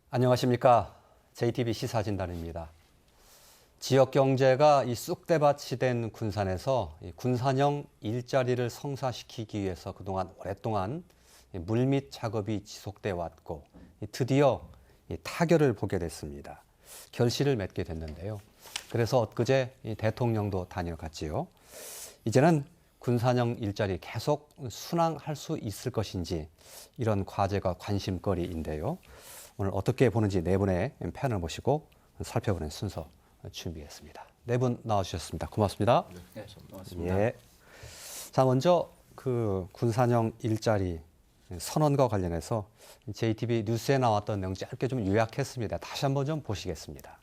안녕하십니까. JTBC 시사진단입니다. 지역 경제가 이 쑥대밭이 된 군산에서 이 군산형 일자리를 성사시키기 위해서 그동안 오랫동안 물밑 작업이 지속돼 왔고 드디어 타결을 보게 됐습니다. 결실을 맺게 됐는데요. 그래서 엊그제 대통령도 다녀갔지요. 이제는 군산형 일자리 계속 순항할 수 있을 것인지 이런 과제가 관심거리인데요. 오늘 어떻게 보는지 네 분의 패널 모시고 살펴보는 순서 준비했습니다. 네 분 나와주셨습니다. 고맙습니다. 네, 고맙습니다. 예. 자, 먼저 그 군산형 일자리 선언과 관련해서 JTBC 뉴스에 나왔던 내용 짧게 좀 요약했습니다. 다시 한번 좀 보시겠습니다.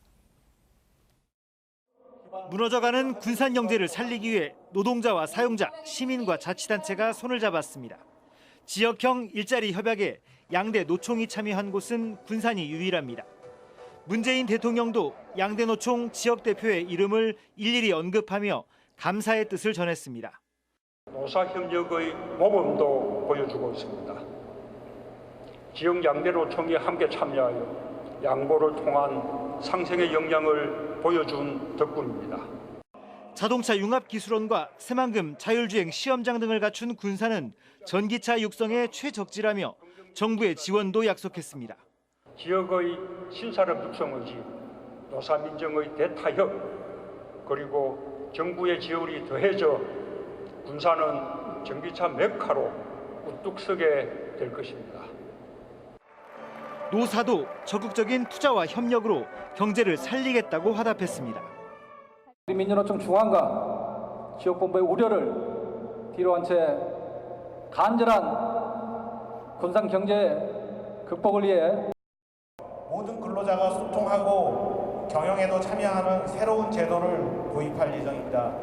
무너져가는 군산 경제를 살리기 위해 노동자와 사용자, 시민과 자치단체가 손을 잡았습니다. 지역형 일자리 협약에 양대 노총이 참여한 곳은 군산이 유일합니다. 문재인 대통령도 양대 노총 지역 대표의 이름을 일일이 언급하며 감사의 뜻을 전했습니다. 노사협력의 모범도 보여주고 있습니다. 지역 양대 노총이 함께 참여하여 양보를 통한 상생의 역량을 보여준 덕분입니다. 자동차 융합기술원과 새만금 자율주행 시험장 등을 갖춘 군산은 전기차 육성에 최적지라며 정부의 지원도 약속했습니다. 지역의 신산업 육성의지, 노사민정의 대타협, 그리고 정부의 지원이 더해져 군산은 전기차 메카로 우뚝 서게 될 것입니다. 노사도 적극적인 투자와 협력으로 경제를 살리겠다고 화답했습니다. 우리 민주노총 중앙과 지역본부의 우려를 뒤로한 채 간절한 군산 경제 극복을 위해 모든 근로자가 소통하고 경영에도 참여하는 새로운 제도를 도입할 예정입니다.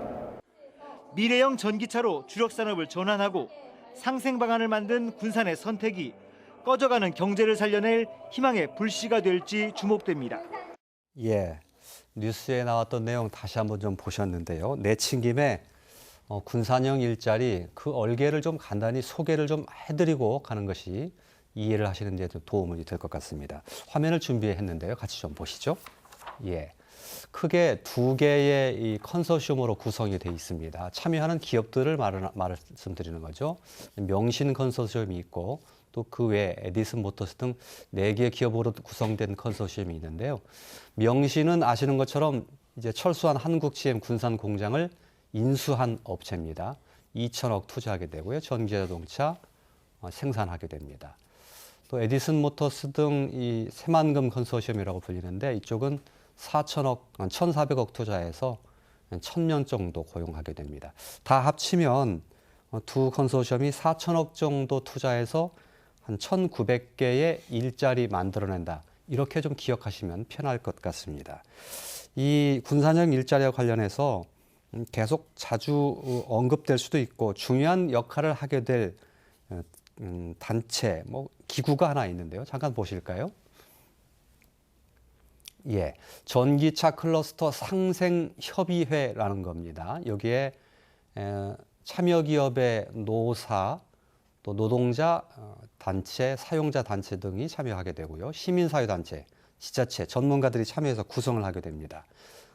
미래형 전기차로 주력산업을 전환하고 상생 방안을 만든 군산의 선택이 꺼져가는 경제를 살려낼 희망의 불씨가 될지 주목됩니다. 예, 뉴스에 나왔던 내용 다시 한번 좀 보셨는데요. 내친 김에 군산형 일자리 그 얼개를 좀 간단히 소개를 좀 해드리고 가는 것이 이해를 하시는 데 도움이 될 것 같습니다. 화면을 준비했는데요. 같이 좀 보시죠. 예, 크게 두 개의 이 컨소시엄으로 구성이 되어 있습니다. 참여하는 기업들을 말씀드리는 거죠. 명신 컨소시엄이 있고 또 그 외에 에디슨 모터스 등 4개의 기업으로 구성된 컨소시엄이 있는데요. 명신은 아시는 것처럼 이제 철수한 한국GM 군산 공장을 인수한 업체입니다. 2천억 투자하게 되고요. 전기자동차 생산하게 됩니다. 또 에디슨 모터스 등 이 새만금 컨소시엄이라고 불리는데 이쪽은 1,400억 투자해서 1,000명 정도 고용하게 됩니다. 다 합치면 두 컨소시엄이 4천억 정도 투자해서 한 1,900개의 일자리 만들어낸다. 이렇게 좀 기억하시면 편할 것 같습니다. 이 군산형 일자리와 관련해서 계속 자주 언급될 수도 있고 중요한 역할을 하게 될 단체, 기구가 하나 있는데요. 잠깐 보실까요? 예, 전기차 클러스터 상생협의회라는 겁니다. 여기에 참여 기업의 노사, 또 노동자 단체, 사용자 단체 등이 참여하게 되고요. 시민사회단체, 지자체, 전문가들이 참여해서 구성을 하게 됩니다.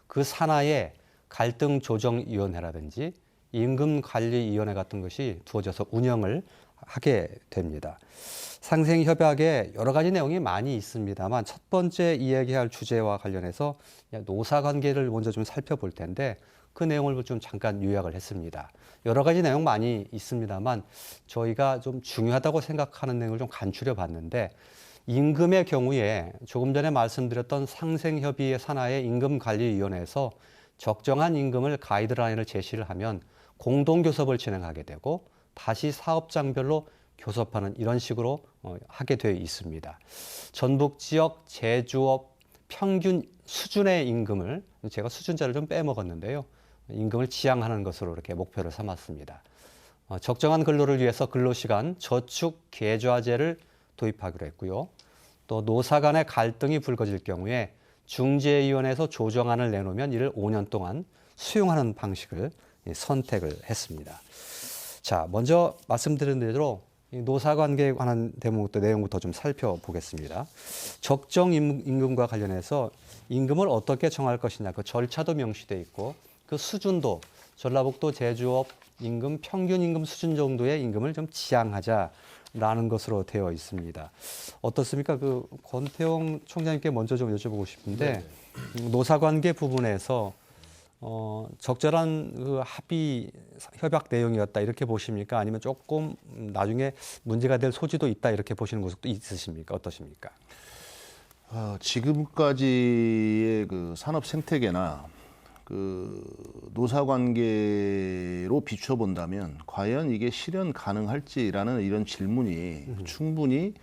그 산하에 갈등조정위원회라든지 임금관리위원회 같은 것이 두어져서 운영을 하게 됩니다. 상생협약에 여러 가지 내용이 많이 있습니다만 첫 번째 이야기할 주제와 관련해서 노사관계를 먼저 좀 살펴볼 텐데 그 내용을 좀 잠깐 요약을 했습니다. 여러 가지 내용 많이 있습니다만 저희가 좀 중요하다고 생각하는 내용을 좀 간추려 봤는데 임금의 경우에 조금 전에 말씀드렸던 상생협의회 산하의 임금관리위원회에서 적정한 임금을 가이드라인을 제시를 하면 공동교섭을 진행하게 되고 다시 사업장별로 교섭하는 이런 식으로 하게 되어 있습니다. 전북 지역 제조업 평균 수준의 임금을 제가 수준자를 좀 빼먹었는데요. 임금을 지향하는 것으로 이렇게 목표를 삼았습니다. 적정한 근로를 위해서 근로시간 저축 계좌제를 도입하기로 했고요. 또 노사 간의 갈등이 불거질 경우에 중재위원회에서 조정안을 내놓으면 이를 5년 동안 수용하는 방식을 선택을 했습니다. 자, 먼저 말씀드린 대로 이 노사관계에 관한 대목부터 내용부터 좀 살펴보겠습니다. 적정 임금과 관련해서 임금을 어떻게 정할 것이냐 그 절차도 명시돼 있고 그 수준도 전라북도 제조업 임금 평균 임금 수준 정도의 임금을 좀 지향하자라는 것으로 되어 있습니다. 어떻습니까? 그 권태용 총장님께 먼저 좀 여쭤보고 싶은데 노사관계 부분에서 적절한 그 합의 협약 내용이었다 이렇게 보십니까? 아니면 조금 나중에 문제가 될 소지도 있다 이렇게 보시는 모습도 있으십니까? 어떠십니까? 지금까지의 그 산업 생태계나 그 노사관계로 비춰본다면 과연 이게 실현 가능할지라는 이런 질문이 충분히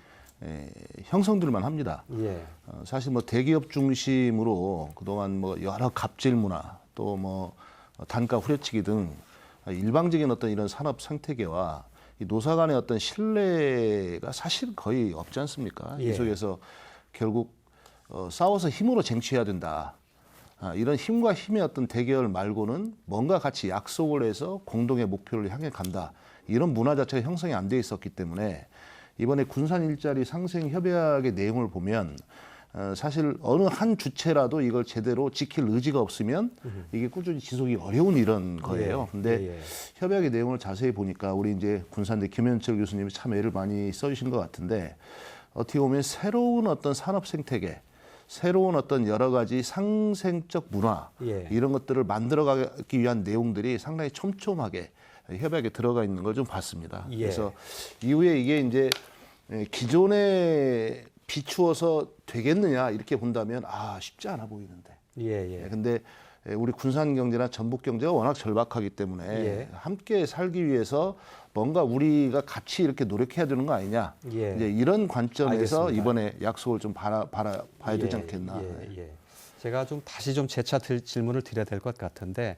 형성될만 합니다. 예. 사실 뭐 대기업 중심으로 그동안 뭐 여러 갑질 문화 또 뭐 단가 후려치기 등 일방적인 어떤 이런 산업 생태계와 이 노사 간의 어떤 신뢰가 사실 거의 없지 않습니까? 예. 이 속에서 결국 싸워서 힘으로 쟁취해야 된다. 이런 힘과 힘의 어떤 대결 말고는 뭔가 같이 약속을 해서 공동의 목표를 향해 간다. 이런 문화 자체가 형성이 안 돼 있었기 때문에 이번에 군산 일자리 상생 협약의 내용을 보면 사실 어느 한 주체라도 이걸 제대로 지킬 의지가 없으면 이게 꾸준히 지속이 어려운 이런 거예요. 근데 협약의 내용을 자세히 보니까 우리 이제 군산대 김현철 교수님이 참 애를 많이 써주신 것 같은데 어떻게 보면 새로운 어떤 산업 생태계, 새로운 어떤 여러 가지 상생적 문화 이런 것들을 만들어가기 위한 내용들이 상당히 촘촘하게 협약에 들어가 있는 걸 좀 봤습니다. 그래서 이후에 이게 이제 기존에 비추어서 되겠느냐 이렇게 본다면 쉽지 않아 보이는데. 근데 우리 군산 경제나 전북 경제가 워낙 절박하기 때문에 함께 살기 위해서 뭔가 우리가 같이 이렇게 노력해야 되는 거 아니냐. 이제 이런 관점에서 알겠습니다. 이번에 약속을 좀 봐야 되지 않겠나. 제가 좀 다시 좀 재차 질문을 드려야 될 것 같은데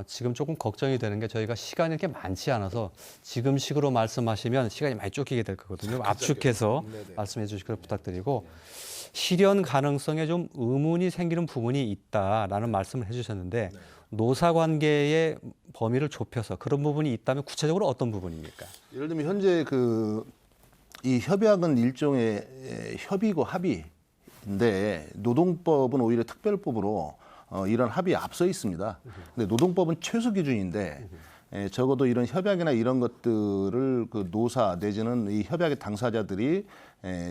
지금 조금 걱정이 되는 게 저희가 시간이 이렇게 많지 않아서 지금 식으로 말씀하시면 시간이 많이 쫓기게 될 거거든요. 압축해서 말씀해 주시기를 부탁드리고 실현 가능성에 좀 의문이 생기는 부분이 있다라는 말씀을 해주셨는데 노사관계의 범위를 좁혀서 그런 부분이 있다면 구체적으로 어떤 부분입니까? 예를 들면 현재 이 협약은 일종의 협의고 합의인데 노동법은 오히려 특별법으로 이런 합의에 앞서 있습니다. 근데 노동법은 최소 기준인데 적어도 이런 협약이나 이런 것들을 그 노사 내지는 이 협약의 당사자들이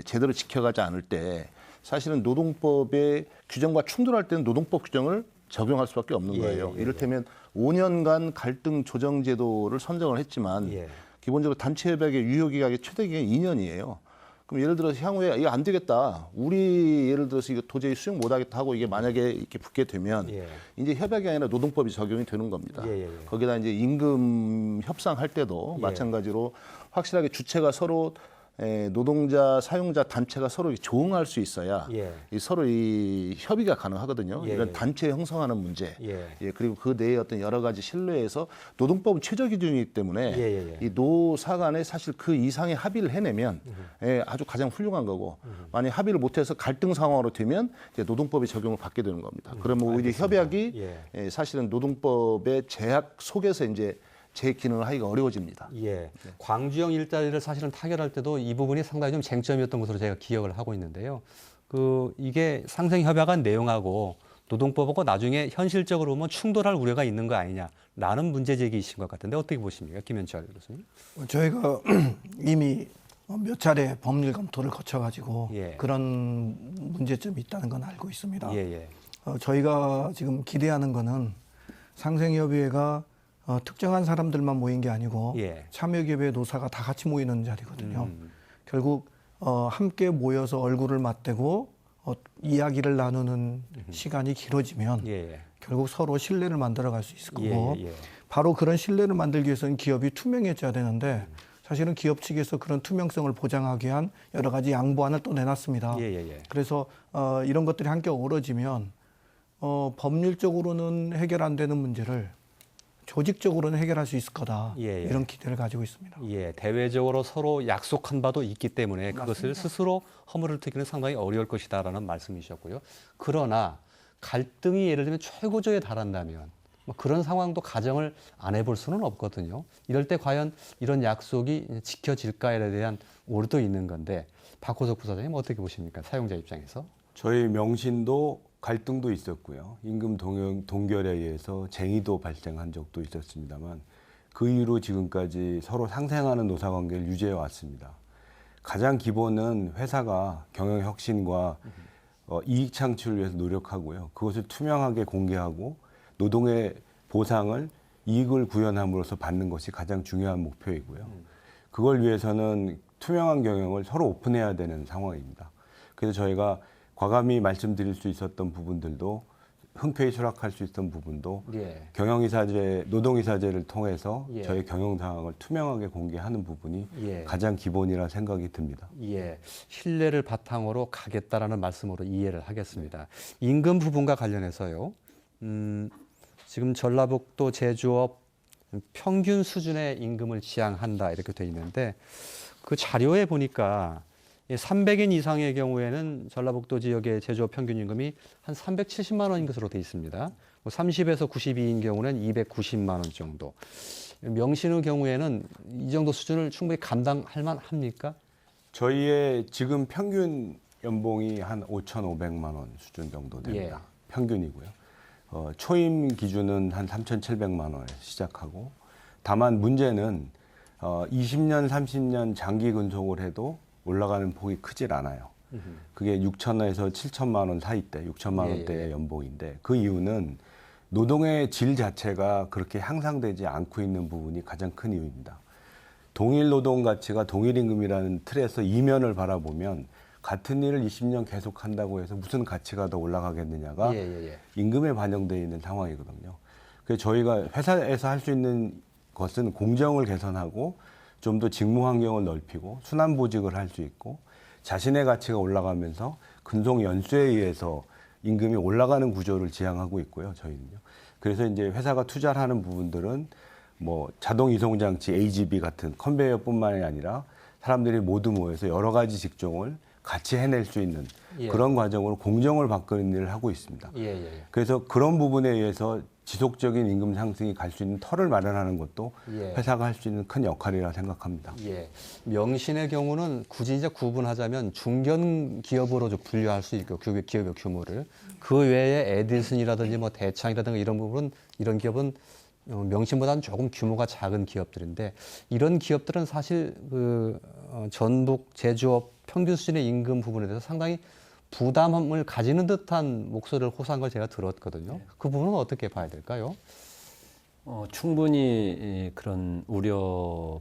제대로 지켜가지 않을 때 사실은 노동법의 규정과 충돌할 때는 노동법 규정을 적용할 수밖에 없는 거예요. 이를테면 5년간 갈등 조정 제도를 선정을 했지만 기본적으로 단체 협약의 유효 기간이 최대 기간이 2년이에요. 그럼 예를 들어서 향후에 이거 안 되겠다. 우리 예를 들어서 이거 도저히 수용 못 하겠다 하고 이게 만약에 이렇게 붙게 되면 이제 협약이 아니라 노동법이 적용이 되는 겁니다. 거기다 이제 임금 협상할 때도 마찬가지로 확실하게 주체가 서로 노동자, 사용자 단체가 서로 조응할 수 있어야 서로 이 협의가 가능하거든요. 이런 단체 형성하는 문제, 그리고 그 내에 어떤 여러 가지 신뢰에서 노동법은 최저 기준이기 때문에 이 노사 간에 사실 그 이상의 합의를 해내면 아주 가장 훌륭한 거고 만약 합의를 못해서 갈등 상황으로 되면 이제 노동법의 적용을 받게 되는 겁니다. 그러면 오히려 협약이 사실은 노동법의 제약 속에서 이제 제 기능을 하기가 어려워집니다. 광주형 일자리를 사실은 타결할 때도 이 부분이 상당히 좀 쟁점이었던 것으로 제가 기억을 하고 있는데요. 이게 상생협약안 내용하고 노동법하고 나중에 현실적으로 보면 충돌할 우려가 있는 거 아니냐라는 문제 제기이신 것 같은데 어떻게 보십니까? 김현철 교수님. 저희가 이미 몇 차례 법률 검토를 거쳐가지고 그런 문제점이 있다는 건 알고 있습니다. 저희가 지금 기대하는 거는 상생협의회가 특정한 사람들만 모인 게 아니고 참여기업의 노사가 다 같이 모이는 자리거든요. 결국 함께 모여서 얼굴을 맞대고 이야기를 나누는 시간이 길어지면 결국 서로 신뢰를 만들어갈 수 있을 거고 바로 그런 신뢰를 만들기 위해서는 기업이 투명해져야 되는데 사실은 기업 측에서 그런 투명성을 보장하기 위한 여러 가지 양보안을 또 내놨습니다. 그래서 이런 것들이 함께 어우러지면 법률적으로는 해결 안 되는 문제를 조직적으로는 해결할 수 있을 거다. 이런 기대를 가지고 있습니다. 대외적으로 서로 약속한 바도 있기 때문에 그것을 스스로 허물을 트기는 상당히 어려울 것이다라는 말씀이셨고요. 그러나 갈등이 예를 들면 최고조에 달한다면 뭐 그런 상황도 가정을 안 해볼 수는 없거든요. 이럴 때 과연 이런 약속이 지켜질까에 대한 오류도 있는 건데 박호석 부사장님 어떻게 보십니까? 사용자 입장에서. 저희 명신도 갈등도 있었고요. 임금 동결에 의해서 쟁의도 발생한 적도 있었습니다만 그 이후로 지금까지 서로 상생하는 노사관계를 유지해 왔습니다. 가장 기본은 회사가 경영 혁신과 이익 창출을 위해서 노력하고요. 그것을 투명하게 공개하고 노동의 보상을 이익을 구현함으로써 받는 것이 가장 중요한 목표이고요. 그걸 위해서는 투명한 경영을 서로 오픈해야 되는 상황입니다. 그래서 저희가 과감히 말씀드릴 수 있었던 부분들도 흔쾌히 수락할 수 있었던 부분도 예. 경영이사제, 노동이사제를 통해서 예. 저희 경영 상황을 투명하게 공개하는 부분이 예. 가장 기본이라 생각이 듭니다. 예, 신뢰를 바탕으로 가겠다라는 말씀으로 이해를 하겠습니다. 임금 부분과 관련해서요. 지금 전라북도 제조업 평균 수준의 임금을 지향한다 이렇게 돼 있는데 그 자료에 보니까 300인 이상의 경우에는 전라북도 지역의 제조업 평균 임금이 한 370만 원인 것으로 돼 있습니다. 30에서 92인 경우는 290만 원 정도. 명신의 경우에는 이 정도 수준을 충분히 감당할 만합니까? 저희의 지금 평균 연봉이 한 5,500만 원 수준 정도 됩니다. 예. 평균이고요. 초임 기준은 한 3,700만 원에 시작하고 다만 문제는 20년, 30년 장기 근속을 해도 올라가는 폭이 크질 않아요. 그게 6천원에서 7천만 원 사이대, 6천만 원대의 연봉인데 그 이유는 노동의 질 자체가 그렇게 향상되지 않고 있는 부분이 가장 큰 이유입니다. 동일 노동 가치가 동일 임금이라는 틀에서 이면을 바라보면 같은 일을 20년 계속 한다고 해서 무슨 가치가 더 올라가겠느냐가 임금에 반영되어 있는 상황이거든요. 그래서 저희가 회사에서 할 수 있는 것은 공정을 개선하고 좀 더 직무 환경을 넓히고 순환보직을 할 수 있고 자신의 가치가 올라가면서 근속 연수에 의해서 임금이 올라가는 구조를 지향하고 있고요. 저희는요. 그래서 이제 회사가 투자를 하는 부분들은 뭐 자동 이송 장치 AGV 같은 컨베이어뿐만이 아니라 사람들이 모두 모여서 여러 가지 직종을 같이 해낼 수 있는 그런 과정으로 공정을 바꾸는 일을 하고 있습니다. 그래서 그런 부분에 의해서 지속적인 임금 상승이 갈 수 있는 터를 마련하는 것도 회사가 할 수 있는 큰 역할이라 생각합니다. 명신의 경우는 굳이 이제 구분하자면 중견 기업으로 좀 분류할 수 있고 기업의 규모를 그 외에 에디슨이라든지 뭐 대창이라든가 이런 부분은 이런 기업은 명신보다는 조금 규모가 작은 기업들인데 이런 기업들은 사실 그 전북 제조업 평균 수준의 임금 부분에 대해서 상당히 부담을 가지는 듯한 목소리를 호소한 걸 제가 들었거든요. 그 부분은 어떻게 봐야 될까요? 충분히 그런 우려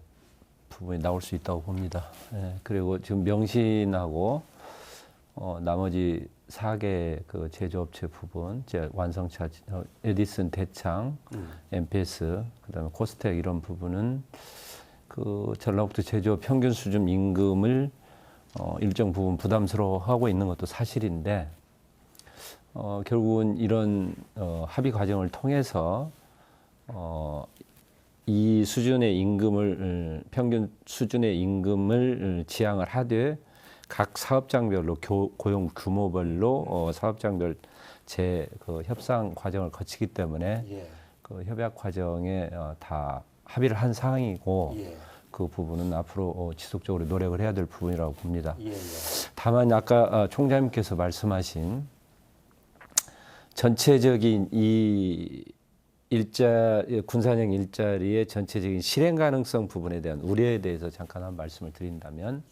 부분이 나올 수 있다고 봅니다. 그리고 지금 명신하고 나머지 4개 그 제조업체 부분, 이제 완성차, 에디슨, 대창, MPS, 그다음에 코스텍 이런 부분은 그 전라북도 제조업 평균 수준 임금을 일정 부분 부담스러워하고 있는 것도 사실인데 결국은 이런 합의 과정을 통해서 이 수준의 임금을 평균 수준의 임금을 지향을 하되 각 사업장별로 고용 규모별로 사업장별 그 협상 과정을 거치기 때문에 그 협약 과정에 다 합의를 한 사항이고 그 부분은 앞으로 지속적으로 노력을 해야 될 부분이라고 봅니다. 다만 아까 총장님께서 말씀하신 전체적인 이 군산형 일자리의 전체적인 실행 가능성 부분에 대한 우려에 대해서 잠깐 한 말씀을 드린다면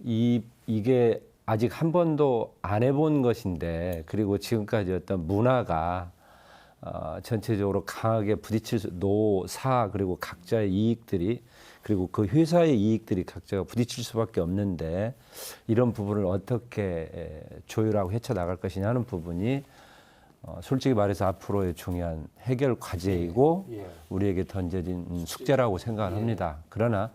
이게 아직 한 번도 안 해본 것인데 그리고 지금까지 어떤 문화가 전체적으로 강하게 부딪힐 노사 그리고 각자의 이익들이 그리고 그 회사의 이익들이 각자가 부딪힐 수밖에 없는데 이런 부분을 어떻게 조율하고 헤쳐나갈 것이냐 하는 부분이 솔직히 말해서 앞으로의 중요한 해결 과제이고 우리에게 던져진 숙제라고 생각을 합니다. 그러나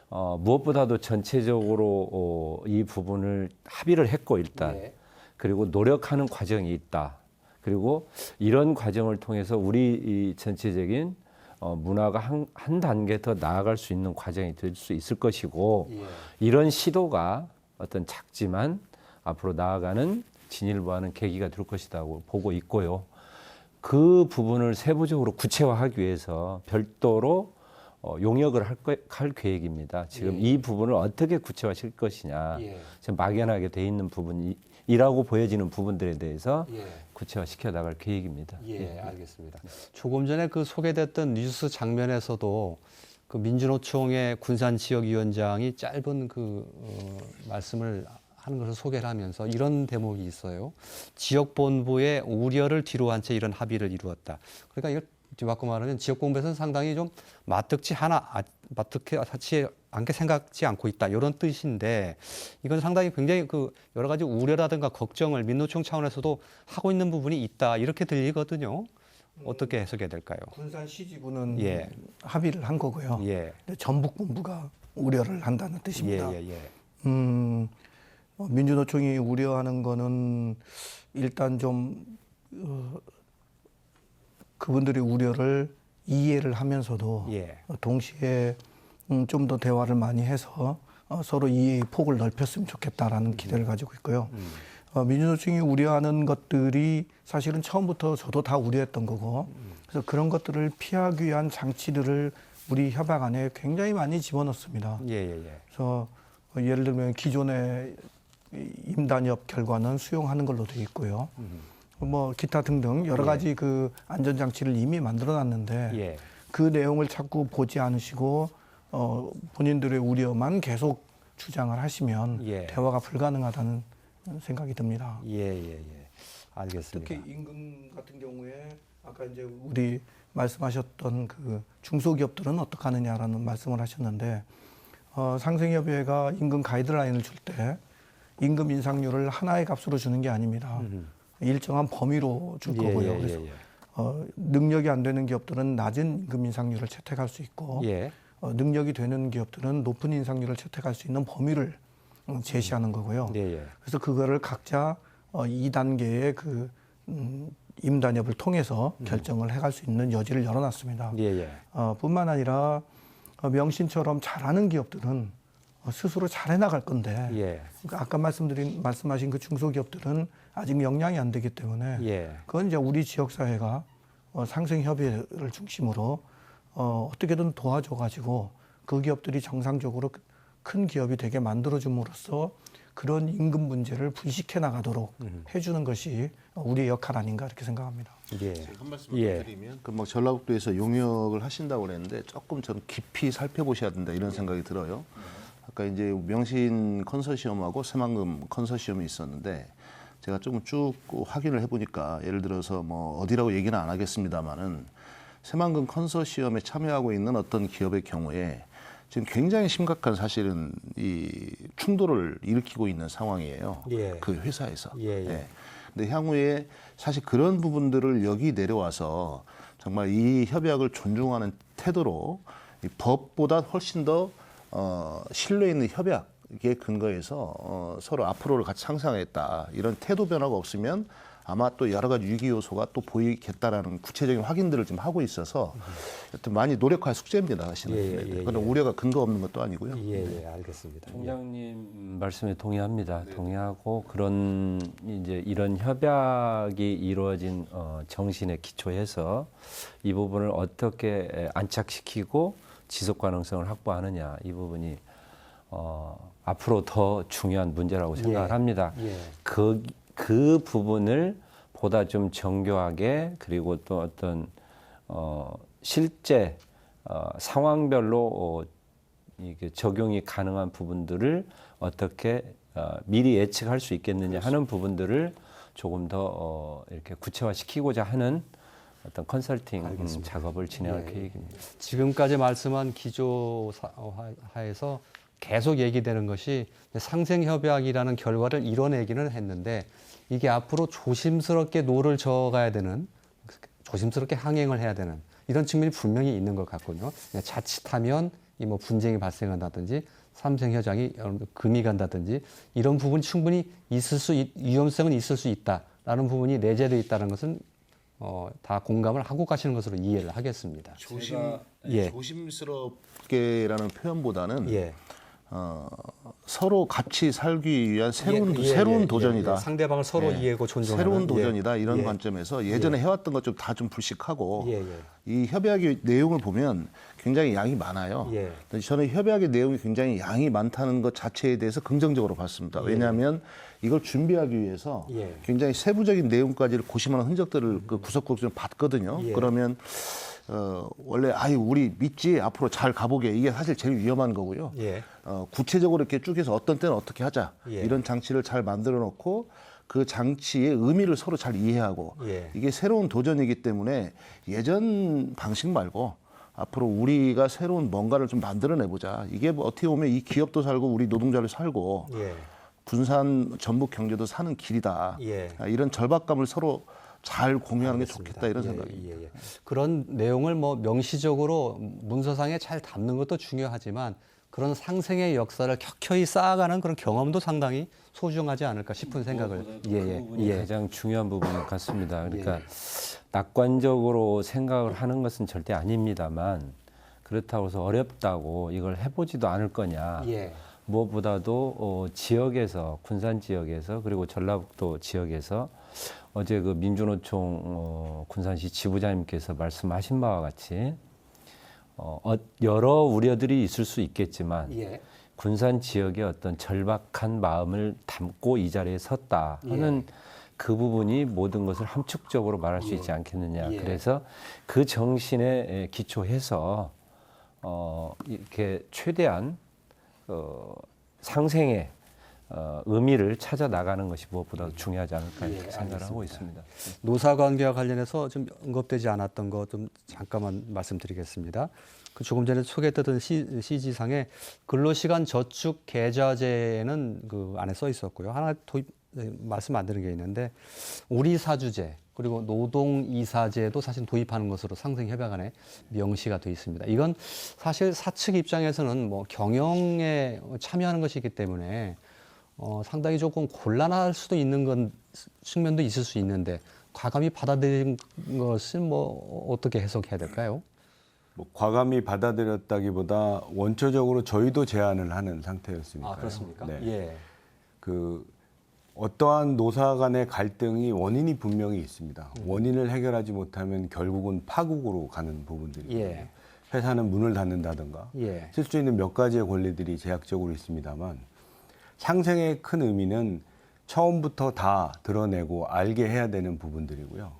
무엇보다도 전체적으로 이 부분을 합의를 했고 일단 그리고 노력하는 과정이 있다. 그리고 이런 과정을 통해서 우리 이 전체적인 문화가 한 단계 더 나아갈 수 있는 과정이 될 수 있을 것이고 이런 시도가 어떤 작지만 앞으로 나아가는 진일보하는 계기가 될 것이라고 보고 있고요. 그 부분을 세부적으로 구체화하기 위해서 별도로 용역을 할 계획입니다. 지금 이 부분을 어떻게 구체화시킬 것이냐, 지금 막연하게 돼 있는 부분이라고 보여지는 부분들에 대해서 구체화시켜 나갈 계획입니다. 알겠습니다. 조금 전에 그 소개됐던 뉴스 장면에서도 그 민주노총의 군산지역위원장이 짧은 말씀을 하는 것을 소개를 하면서 이런 대목이 있어요. 지역본부의 우려를 뒤로 한 채 이런 합의를 이루었다. 그러니까 이걸 뒤바꿔 말하면 지역본부에서는 상당히 좀 마뜩지 않게 생각지 않고 있다. 이런 뜻인데 이건 상당히 굉장히 여러 가지 우려라든가 걱정을 민노총 차원에서도 하고 있는 부분이 있다. 이렇게 들리거든요. 어떻게 해석해야 될까요? 군산 시지부는 합의를 한 거고요. 근데 전북본부가 우려를 한다는 뜻입니다. 민주노총이 우려하는 거는 일단 좀 그분들의 우려를 이해를 하면서도 동시에 좀 더 대화를 많이 해서 서로 이해의 폭을 넓혔으면 좋겠다라는 기대를 가지고 있고요. 민주노총이 우려하는 것들이 사실은 처음부터 저도 다 우려했던 거고, 그래서 그런 것들을 피하기 위한 장치들을 우리 협약 안에 굉장히 많이 집어넣습니다. 그래서 예를 들면 기존의 임단협 결과는 수용하는 걸로 되어 있고요. 뭐 기타 등등 여러 가지 그 안전장치를 이미 만들어놨는데 그 내용을 자꾸 보지 않으시고 본인들의 우려만 계속 주장을 하시면 대화가 불가능하다는 생각이 듭니다. 알겠습니다. 특히 임금 같은 경우에 아까 이제 우리 말씀하셨던 그 중소기업들은 어떻게 하느냐라는 말씀을 하셨는데 상생협의회가 임금 가이드라인을 줄 때 임금 인상률을 하나의 값으로 주는 게 아닙니다. 일정한 범위로 줄 거고요. 그래서 능력이 안 되는 기업들은 낮은 임금 인상률을 채택할 수 있고 능력이 되는 기업들은 높은 인상률을 채택할 수 있는 범위를 제시하는 거고요. 그래서 그거를 각자 2단계의 그 임단협을 통해서 결정을 해갈 수 있는 여지를 열어놨습니다. 뿐만 아니라 명신처럼 잘하는 기업들은 스스로 잘해 나갈 건데 아까 말씀하신 그 중소기업들은 아직 역량이 안 되기 때문에 그건 이제 우리 지역사회가 상생협의회를 중심으로 어떻게든 도와줘가지고 그 기업들이 정상적으로 큰 기업이 되게 만들어줌으로써 그런 임금 문제를 분식해 나가도록 해주는 것이 우리의 역할 아닌가 이렇게 생각합니다. 제가 한 말씀 드리면 그 전라북도에서 용역을 하신다고 그랬는데 조금 좀 깊이 살펴보셔야 된다 이런 생각이 들어요. 아까 이제 명신 컨소시엄하고 새만금 컨소시엄이 있었는데 제가 조금 쭉 확인을 해보니까 예를 들어서 뭐 어디라고 얘기는 안 하겠습니다만은 새만금 컨소시엄에 참여하고 있는 어떤 기업의 경우에 지금 굉장히 심각한 사실은 이 충돌을 일으키고 있는 상황이에요. 그 회사에서. 근데 향후에 사실 그런 부분들을 여기 내려와서 정말 이 협약을 존중하는 태도로 이 법보다 훨씬 더 신뢰 있는 협약에 근거해서 서로 앞으로를 같이 상상했다. 이런 태도 변화가 없으면 아마 또 여러 가지 위기 요소가 또 보이겠다라는 구체적인 확인들을 좀 하고 있어서 여튼 많이 노력할 숙제입니다. 사실은. 그런 우려가 근거 없는 것도 아니고요. 알겠습니다. 총장님 말씀에 동의합니다. 동의하고 그런 이제 이런 협약이 이루어진 정신에 기초해서 이 부분을 어떻게 안착시키고 지속 가능성을 확보하느냐 이 부분이 앞으로 더 중요한 문제라고 생각을 합니다. 그 부분을 보다 좀 정교하게 그리고 또 어떤 실제 상황별로 이게 적용이 가능한 부분들을 어떻게 미리 예측할 수 있겠느냐 하는 부분들을 조금 더 이렇게 구체화시키고자 하는 어떤 컨설팅 작업을 진행할 계획입니다. 지금까지 말씀한 기조 하에서 계속 얘기되는 것이 상생협약이라는 결과를 이뤄내기는 했는데 이게 앞으로 조심스럽게 노를 저어가야 되는, 조심스럽게 항행을 해야 되는 이런 측면이 분명히 있는 것 같거든요. 자칫하면 뭐 분쟁이 발생한다든지 삼생협약이 금이 간다든지 이런 부분이 충분히 위험성은 있을 수 있다라는 부분이 내재되어 있다는 것은 다 공감을 하고 가시는 것으로 이해를 하겠습니다. 조심스럽게라는 표현보다는 서로 같이 살기 위한 새로운 도전이다. 상대방을 서로 이해하고 존중하는 새로운 도전이다. 이런 관점에서 예전에 해왔던 것 좀 다 좀 불식하고 이 협약의 내용을 보면 굉장히 양이 많아요. 저는 협약의 내용이 굉장히 양이 많다는 것 자체에 대해서 긍정적으로 봤습니다. 왜냐하면 이걸 준비하기 위해서 굉장히 세부적인 내용까지를 고심하는 흔적들을 그 구석구석 좀 봤거든요. 그러면 원래 우리 믿지 앞으로 잘 가보게 이게 사실 제일 위험한 거고요. 구체적으로 이렇게 쭉 해서 어떤 때는 어떻게 하자 이런 장치를 잘 만들어 놓고 그 장치의 의미를 서로 잘 이해하고 이게 새로운 도전이기 때문에 예전 방식 말고 앞으로 우리가 새로운 뭔가를 좀 만들어내보자. 이게 뭐 어떻게 보면 이 기업도 살고 우리 노동자를 살고 군산 전북 경제도 사는 길이다. 이런 절박감을 서로 잘 공유하는 게 좋겠다 이런 생각입니다. 그런 내용을 뭐 명시적으로 문서상에 잘 담는 것도 중요하지만 그런 상생의 역사를 켜켜이 쌓아가는 그런 경험도 상당히 소중하지 않을까 싶은 생각을 가장 중요한 부분 같습니다. 그러니까 낙관적으로 생각을 하는 것은 절대 아닙니다만 그렇다고 해서 어렵다고 이걸 해보지도 않을 거냐. 무엇보다도 지역에서 군산 지역에서 그리고 전라북도 지역에서 어제 그 민주노총 군산시 지부장님께서 말씀하신 바와 같이 여러 우려들이 있을 수 있겠지만 군산 지역의 어떤 절박한 마음을 담고 이 자리에 섰다 하는 그 부분이 모든 것을 함축적으로 말할 수 있지 않겠느냐. 그래서 그 정신에 기초해서 이렇게 최대한 상생의 의미를 찾아 나가는 것이 무엇보다 중요하지 않을까 이렇게 생각을 하고 있습니다. 노사관계와 관련해서 좀 언급되지 않았던 거 좀 잠깐만 말씀드리겠습니다. 그 조금 전에 소개했던 CG상에 근로시간 저축 계좌제는 그 안에 써 있었고요. 하나 말씀 안 드린 게 있는데 우리 사주제 그리고 노동이사제도 사실 도입하는 것으로 상생협약안에 명시가 되어 있습니다. 이건 사실 사측 입장에서는 뭐 경영에 참여하는 것이기 때문에 상당히 조금 곤란할 수도 있는 측면도 있을 수 있는데 과감히 받아들인 것은 뭐 어떻게 해석해야 될까요? 뭐 과감히 받아들였다기보다 원초적으로 저희도 제안을 하는 상태였으니까요. 그렇습니까? 그 어떠한 노사 간의 갈등이 원인이 분명히 있습니다. 원인을 해결하지 못하면 결국은 파국으로 가는 부분들이거든요. 회사는 문을 닫는다든가 쓸 수 있는 몇 가지의 권리들이 제약적으로 있습니다만 상생의 큰 의미는 처음부터 다 드러내고 알게 해야 되는 부분들이고요.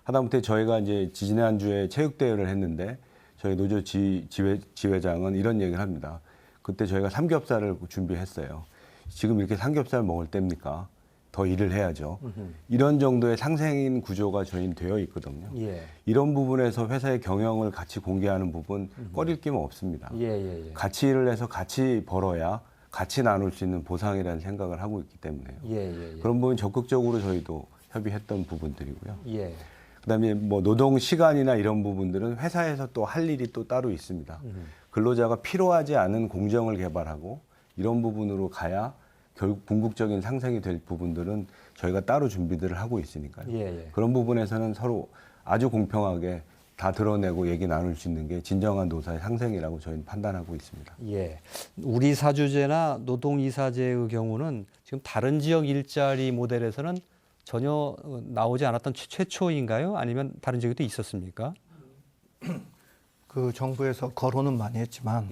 하다못해 저희가 이제 지난주에 체육대회를 했는데 저희 노조 지회장은 이런 얘기를 합니다. 그때 저희가 삼겹살을 준비했어요. 지금 이렇게 삼겹살 먹을 때입니까? 더 일을 해야죠. 이런 정도의 상생인 구조가 저희는 되어 있거든요. 이런 부분에서 회사의 경영을 같이 공개하는 부분 꺼릴 낌은 없습니다. 같이 일을 해서 같이 벌어야 같이 나눌 수 있는 보상이라는 생각을 하고 있기 때문에요. 그런 부분 적극적으로 저희도 협의했던 부분들이고요. 그다음에 뭐 노동 시간이나 이런 부분들은 회사에서 또 할 일이 또 따로 있습니다. 근로자가 필요하지 않은 공정을 개발하고 이런 부분으로 가야 결국 궁극적인 상생이 될 부분들은 저희가 따로 준비들을 하고 있으니까요. 그런 부분에서는 서로 아주 공평하게 다 드러내고 얘기 나눌 수 있는 게 진정한 노사의 상생이라고 저희는 판단하고 있습니다. 우리 사주제나 노동이사제의 경우는 지금 다른 지역 일자리 모델에서는 전혀 나오지 않았던 최초인가요? 아니면 다른 지역에도 있었습니까? 그 정부에서 거론은 많이 했지만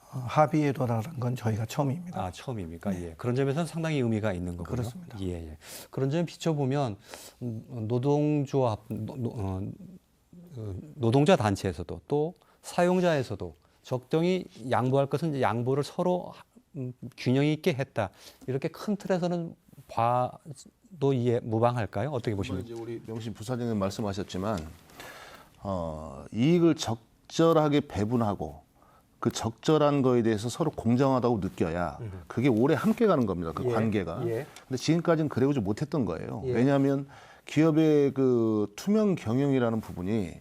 합의에 도달한 건 저희가 처음입니다. 처음입니까? 그런 점에서는 상당히 의미가 있는 거고요. 그렇습니다. 그런 점에 비춰보면 노동조합, 노동자 단체에서도 또 사용자에서도 적당히 양보할 것은 이제 양보를 서로 균형 있게 했다. 이렇게 큰 틀에서는 봐도 무방할까요? 어떻게 보십니까? 이제 우리 명신 부사장님 말씀하셨지만 이익을 적절하게 배분하고 그 적절한 거에 대해서 서로 공정하다고 느껴야 그게 오래 함께 가는 겁니다. 그 관계가. 근데 지금까지는 그래오지 못했던 거예요. 왜냐하면 기업의 그 투명 경영이라는 부분이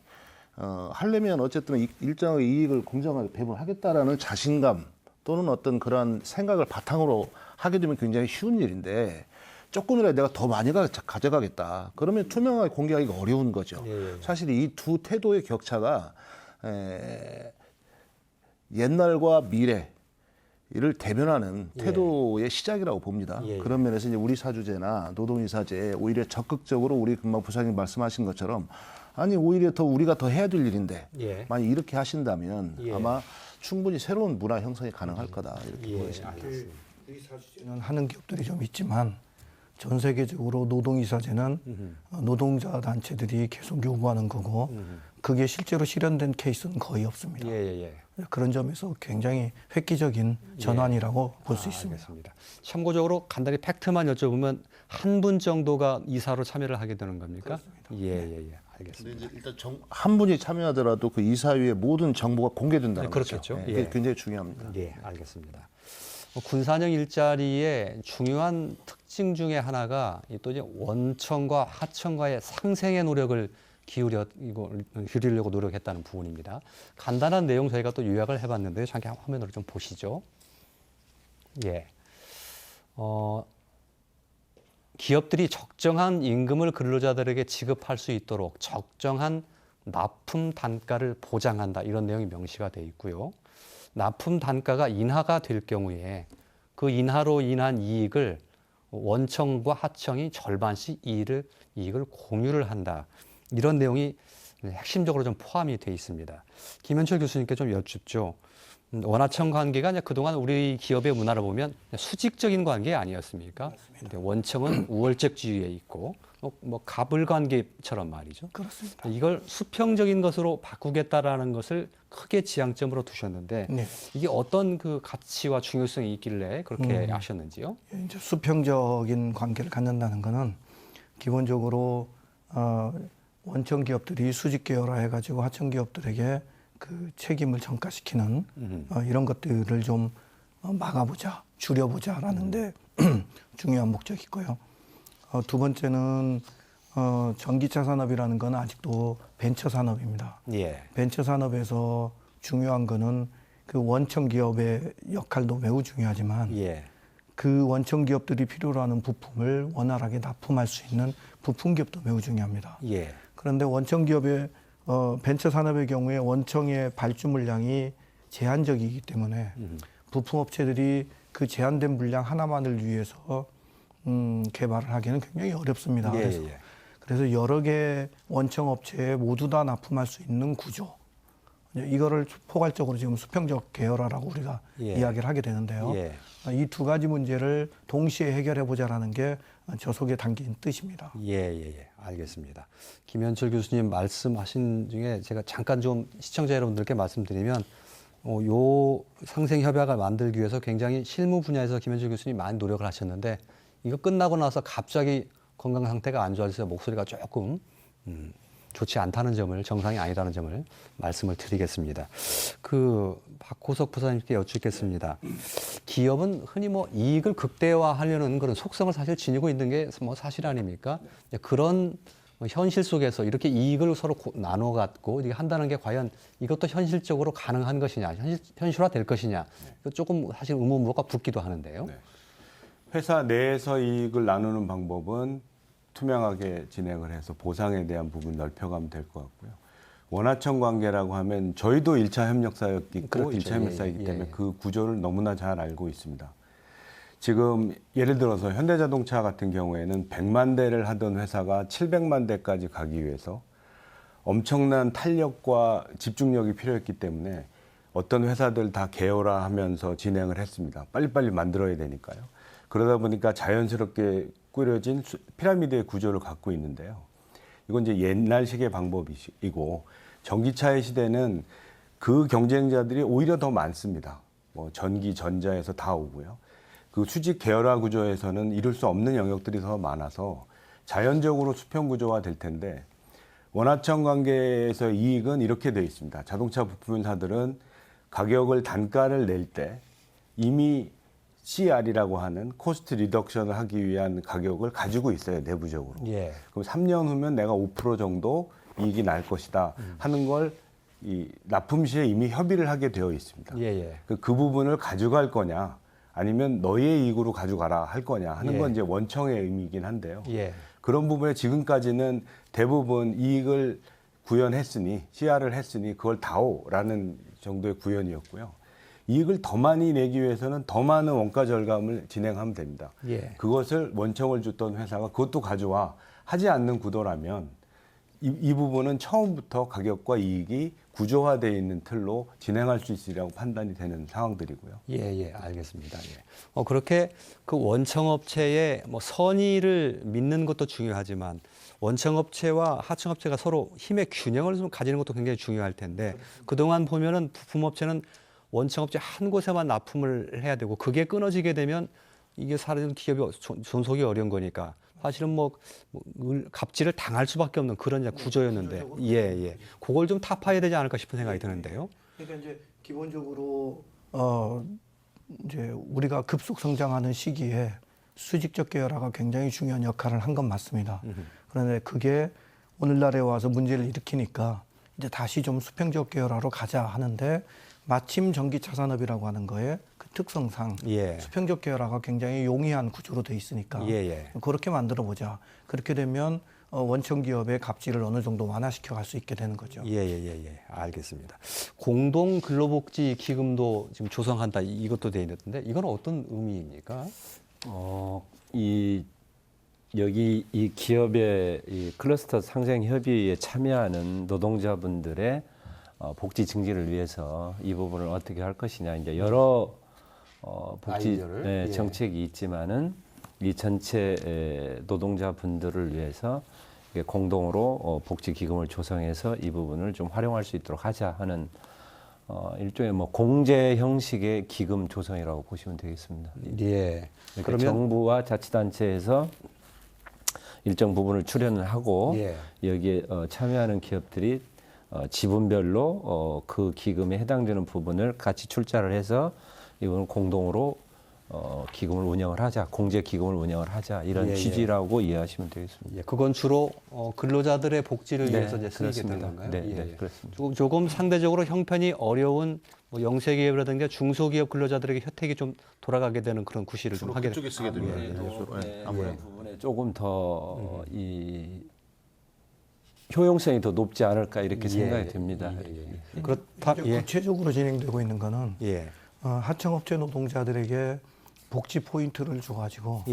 하려면 어쨌든 일정의 이익을 공정하게 배분하겠다라는 자신감 또는 어떤 그런 생각을 바탕으로 하게 되면 굉장히 쉬운 일인데 조금이라도 내가 더 많이 가져가겠다. 그러면 투명하게 공개하기가 어려운 거죠. 사실 이 두 태도의 격차가 옛날과 미래 이를 대변하는 태도의 시작이라고 봅니다. 그런 면에서 이제 우리 사주제나 노동이사제에 오히려 적극적으로 우리 금방 부사님 말씀하신 것처럼 아니 오히려 더 우리가 더 해야 될 일인데 만약 이렇게 하신다면 아마 충분히 새로운 문화 형성이 가능할 거다 이렇게 보여집니다. 우리 사주제는 하는 기업들이 좀 있지만 전 세계적으로 노동이사제는 노동자 단체들이 계속 요구하는 거고 그게 실제로 실현된 케이스는 거의 없습니다. 그런 점에서 굉장히 획기적인 전환이라고 볼 수 있습니다. 알겠습니다. 참고적으로 간단히 팩트만 여쭤보면 한 분 정도가 이사로 참여를 하게 되는 겁니까? 알겠습니다. 근데 이제 일단 한 분이 참여하더라도 그 이사위의 모든 정보가 공개된다는 그렇겠죠. 거죠. 이게 굉장히 중요합니다. 알겠습니다. 군산형 일자리의 중요한 특징 중에 하나가 또 이제 원청과 하청과의 상생의 노력을 기울이려고 노력했다는 부분입니다. 간단한 내용 저희가 또 요약을 해봤는데요. 잠깐 화면으로 좀 보시죠. 기업들이 적정한 임금을 근로자들에게 지급할 수 있도록 적정한 납품 단가를 보장한다. 이런 내용이 명시가 돼 있고요. 납품 단가가 인하가 될 경우에 그 인하로 인한 이익을 원청과 하청이 절반씩 이익을 공유를 한다. 이런 내용이 핵심적으로 좀 포함이 돼 있습니다. 김현철 교수님께 좀 여쭙죠. 원하청 관계가 이제 그동안 우리 기업의 문화를 보면 수직적인 관계 아니었습니까? 근데 원청은 우월적지위에 있고 뭐 갑을 관계처럼 말이죠. 그렇습니다. 이걸 수평적인 것으로 바꾸겠다라는 것을 크게 지향점으로 두셨는데 이게 어떤 그 가치와 중요성이 있길래 그렇게 하셨는지요? 이제 수평적인 관계를 갖는다는 것은 기본적으로 원청 기업들이 수직 계열화해가지고 하청 기업들에게 그 책임을 전가시키는 이런 것들을 좀 막아보자, 줄여보자라는데 중요한 목적이 있고요. 두 번째는 전기차 산업이라는 건 아직도 벤처 산업입니다. 벤처 산업에서 중요한 거는 그 원청 기업의 역할도 매우 중요하지만 그 원청 기업들이 필요로 하는 부품을 원활하게 납품할 수 있는 부품 기업도 매우 중요합니다. 그런데 원청 기업의 벤처 산업의 경우에 원청의 발주 물량이 제한적이기 때문에 부품 업체들이 그 제한된 물량 하나만을 위해서 개발을 하기는 굉장히 어렵습니다. 그래서 여러 개 원청 업체에 모두 다 납품할 수 있는 구조. 이거를 포괄적으로 지금 수평적 계열화라고 우리가 이야기를 하게 되는데요. 이 두 가지 문제를 동시에 해결해 보자라는 게 저 속에 담긴 뜻입니다. 알겠습니다. 김현철 교수님 말씀하신 중에 제가 잠깐 좀 시청자 여러분들께 말씀드리면 요 상생협약을 만들기 위해서 굉장히 실무 분야에서 김현철 교수님 많이 노력을 하셨는데 이거 끝나고 나서 갑자기 건강 상태가 안 좋아져서 목소리가 조금 좋지 않다는 점을, 정상이 아니라는 점을 말씀을 드리겠습니다. 그 박호석 부사님께 여쭙겠습니다. 기업은 흔히 뭐 이익을 극대화하려는 그런 속성을 사실 지니고 있는 게 뭐 사실 아닙니까? 그런 현실 속에서 이렇게 이익을 서로 나눠 갖고 이렇게 한다는 게 과연 이것도 현실적으로 가능한 것이냐, 현실화될 것이냐, 조금 사실 의문부가 붙기도 하는데요. 회사 내에서 이익을 나누는 방법은 투명하게 진행을 해서 보상에 대한 부분 넓혀가면 될 것 같고요. 원하청 관계라고 하면 저희도 1차 협력사였고 그렇죠. 1차 협력사이기 때문에 그 구조를 너무나 잘 알고 있습니다. 지금 예를 들어서 현대자동차 같은 경우에는 100만 대를 하던 회사가 700만 대까지 가기 위해서 엄청난 탄력과 집중력이 필요했기 때문에 어떤 회사들 다 계열화하면서 진행을 했습니다. 빨리빨리 만들어야 되니까요. 그러다 보니까 자연스럽게 꾸려진 피라미드의 구조를 갖고 있는데요. 이건 이제 옛날식의 방법이고 전기차의 시대는 그 경쟁자들이 오히려 더 많습니다. 뭐 전기, 전자에서 다 오고요. 그 수직 계열화 구조에서는 이룰 수 없는 영역들이 더 많아서 자연적으로 수평 구조화 될 텐데 원하청 관계에서 이익은 이렇게 되어 있습니다. 자동차 부품사들은 가격을 단가를 낼 때 이미 CR이라고 하는 코스트 리덕션을 하기 위한 가격을 가지고 있어요, 내부적으로. 그럼 3년 후면 내가 5% 정도 이익이 날 것이다 하는 걸 이 납품 시에 이미 협의를 하게 되어 있습니다. 그 부분을 가져갈 거냐 아니면 너의 이익으로 가져가라 할 거냐 하는 건 이제 원청의 의미이긴 한데요. 그런 부분에 지금까지는 대부분 이익을 구현했으니 CR을 했으니 그걸 다오라는 정도의 구현이었고요. 이익을 더 많이 내기 위해서는 더 많은 원가 절감을 진행하면 됩니다. 예. 그것을 원청을 줬던 회사가 그것도 가져와 하지 않는 구도라면 이 부분은 처음부터 가격과 이익이 구조화되어 있는 틀로 진행할 수 있으리라고 판단이 되는 상황들이고요. 예, 알겠습니다. 예. 그렇게 그 원청업체의 뭐 선의를 믿는 것도 중요하지만 원청업체와 하청업체가 서로 힘의 균형을 좀 가지는 것도 굉장히 중요할 텐데 그동안 보면은 부품업체는 원청업체 한 곳에만 납품을 해야 되고 그게 끊어지게 되면 이게 사실은 기업이 존속이 어려운 거니까 사실은 뭐 갑질을 당할 수밖에 없는 그런 구조였는데 예. 그걸 좀 타파해야 되지 않을까 싶은 생각이 드는데요. 그러니까 이제 기본적으로 이제 우리가 급속 성장하는 시기에 수직적 계열화가 굉장히 중요한 역할을 한 건 맞습니다. 그런데 그게 오늘날에 와서 문제를 일으키니까 이제 다시 좀 수평적 계열화로 가자 하는데 마침 전기차 산업이라고 하는 거에 그 특성상 수평적 계열화가 굉장히 용이한 구조로 돼 있으니까 그렇게 만들어 보자. 그렇게 되면 원청 기업의 갑질을 어느 정도 완화시켜 갈 수 있게 되는 거죠. 알겠습니다. 공동 근로복지 기금도 지금 조성한다 이것도 돼 있는데 이건 어떤 의미입니까? 여기 이 기업의 이 클러스터 상생 협의에 참여하는 노동자분들의 복지 증진을 위해서 이 부분을 어떻게 할 것이냐 이제 여러 복지 정책이 있지만은 이 전체 노동자분들을 위해서 공동으로 복지 기금을 조성해서 이 부분을 좀 활용할 수 있도록 하자 하는 일종의 뭐 공제 형식의 기금 조성이라고 보시면 되겠습니다. 예. 그러니까 그러면 정부와 자치단체에서 일정 부분을 출연을 하고 여기에 참여하는 기업들이 지분별로 그 기금에 해당되는 부분을 같이 출자를 해서 이거는 공동으로 기금을 운영을 하자, 공제 기금을 운영을 하자 이런 취지라고 이해하시면 되겠습니다. 그건 주로 근로자들의 복지를 위해서 이제 쓰이게 되는 건가요? 네, 그렇습니다. 조금 상대적으로 형편이 어려운 뭐 영세기업이라든가 중소기업 근로자들에게 혜택이 좀 돌아가게 되는 그런 구실을 좀 하게 그쪽에 쓰게 됩니다. 아무런 부분에 조금 더 이 효용성이 더 높지 않을까 이렇게 생각이 됩니다. 그렇다. 구체적으로 진행되고 있는 거는 하청업체 노동자들에게 복지 포인트를 줘가지고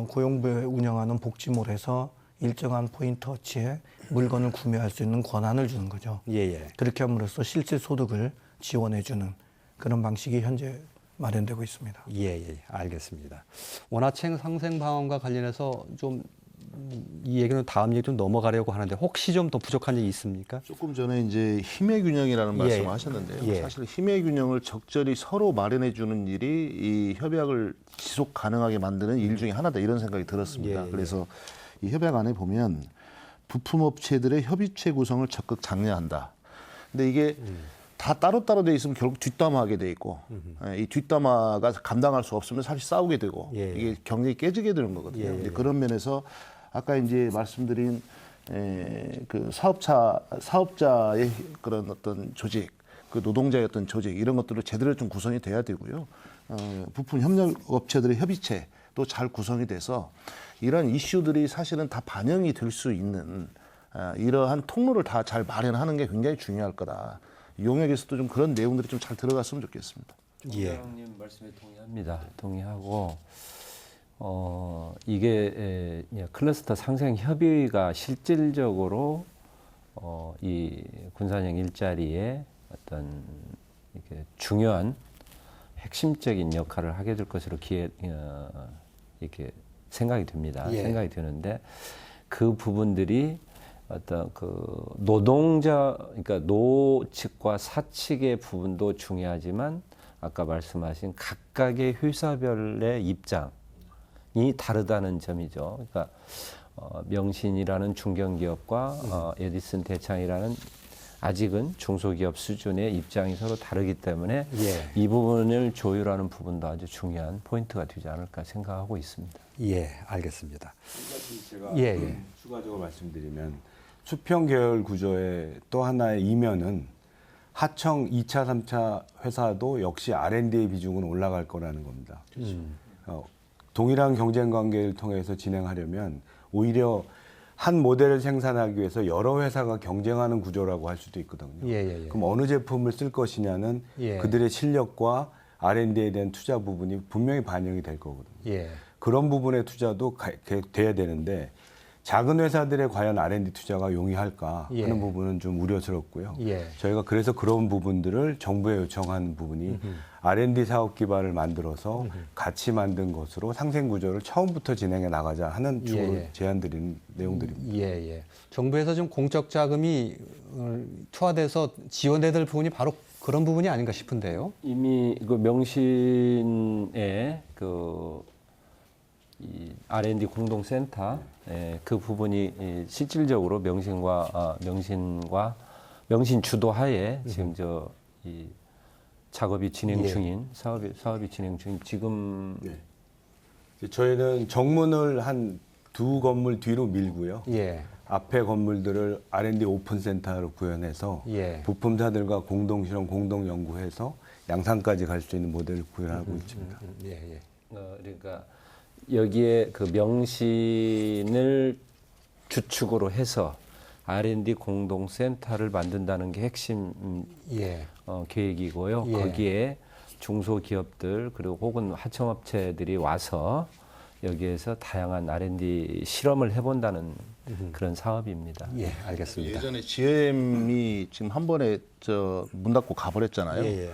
고용부에 운영하는 복지몰에서 일정한 포인트어치에 물건을 구매할 수 있는 권한을 주는 거죠. 그렇게 함으로써 실질 소득을 지원해주는 그런 방식이 현재 마련되고 있습니다. 알겠습니다. 원화채 상생 방안과 관련해서 좀 이 얘기는 다음 얘기 좀 넘어가려고 하는데 혹시 좀 더 부족한 얘기 있습니까? 조금 전에 이제 힘의 균형이라는 말씀을 하셨는데요. 사실 힘의 균형을 적절히 서로 마련해 주는 일이 이 협약을 지속 가능하게 만드는 일 중에 하나다 이런 생각이 들었습니다. 그래서 이 협약 안에 보면 부품업체들의 협의체 구성을 적극 장려한다. 근데 이게 다 따로따로 돼 있으면 결국 뒷담화하게 돼 있고 이 뒷담화가 감당할 수 없으면 사실 싸우게 되고 이게 경쟁이 깨지게 되는 거거든요. 이제 그런 면에서 아까 이제 말씀드린 그 사업자의 그런 어떤 조직, 그 노동자의 어떤 조직 이런 것들로 제대로 좀 구성이 돼야 되고요. 부품 협력업체들의 협의체도 잘 구성이 돼서 이런 이슈들이 사실은 다 반영이 될 수 있는 이러한 통로를 다 잘 마련하는 게 굉장히 중요할 거다. 용역에서도 좀 그런 내용들이 좀 잘 들어갔으면 좋겠습니다. 총장님 말씀에 동의합니다. 동의하고 이게 클러스터 상생 협의가 실질적으로 이 군산형 일자리에 어떤 이렇게 중요한 핵심적인 역할을 하게 될 것으로 이렇게 생각이 됩니다. 생각이 드는데 그 부분들이 어떤 그 노동자, 그러니까 노 측과 사 측의 부분도 중요하지만 아까 말씀하신 각각의 회사별의 입장이 다르다는 점이죠. 그러니까 명신이라는 중견기업과 에디슨 대창이라는 아직은 중소기업 수준의 입장이 서로 다르기 때문에 이 부분을 조율하는 부분도 아주 중요한 포인트가 되지 않을까 생각하고 있습니다. 알겠습니다. 제가 추가적으로 말씀드리면 수평 계열 구조의 또 하나의 이면은 하청 2차, 3차 회사도 역시 R&D의 비중은 올라갈 거라는 겁니다. 동일한 경쟁 관계를 통해서 진행하려면 오히려 한 모델을 생산하기 위해서 여러 회사가 경쟁하는 구조라고 할 수도 있거든요. 그럼 어느 제품을 쓸 것이냐는 그들의 실력과 R&D에 대한 투자 부분이 분명히 반영이 될 거거든요. 그런 부분의 투자도 돼야 되는데 작은 회사들의 과연 R&D 투자가 용이할까 하는 부분은 좀 우려스럽고요. 저희가 그래서 그런 부분들을 정부에 요청한 부분이 R&D 사업 기반을 만들어서 같이 만든 것으로 상생 구조를 처음부터 진행해 나가자 하는 주로 제안드린 내용들입니다. 정부에서 좀 공적 자금이 투하돼서 지원돼야 될 부분이 바로 그런 부분이 아닌가 싶은데요. 이미 그 명신의 이 R&D 공동센터 그 부분이 실질적으로 명신 주도하에 지금 이 작업이 진행 중인 사업이 진행 중인 지금 저희는 정문을 한 2 건물 뒤로 밀고요. 앞에 건물들을 R&D 오픈센터로 구현해서 부품사들과 공동실험, 공동연구해서 양산까지 갈 수 있는 모델을 구현하고 있습니다. 그러니까 여기에 그 명신을 주축으로 해서 R&D 공동센터를 만든다는 게 핵심 계획이고요. 거기에 중소기업들 그리고 혹은 하청업체들이 와서 여기에서 다양한 R&D 실험을 해본다는 그런 사업입니다. 알겠습니다. 예전에 GM이 지금 한 번에 문 닫고 가버렸잖아요.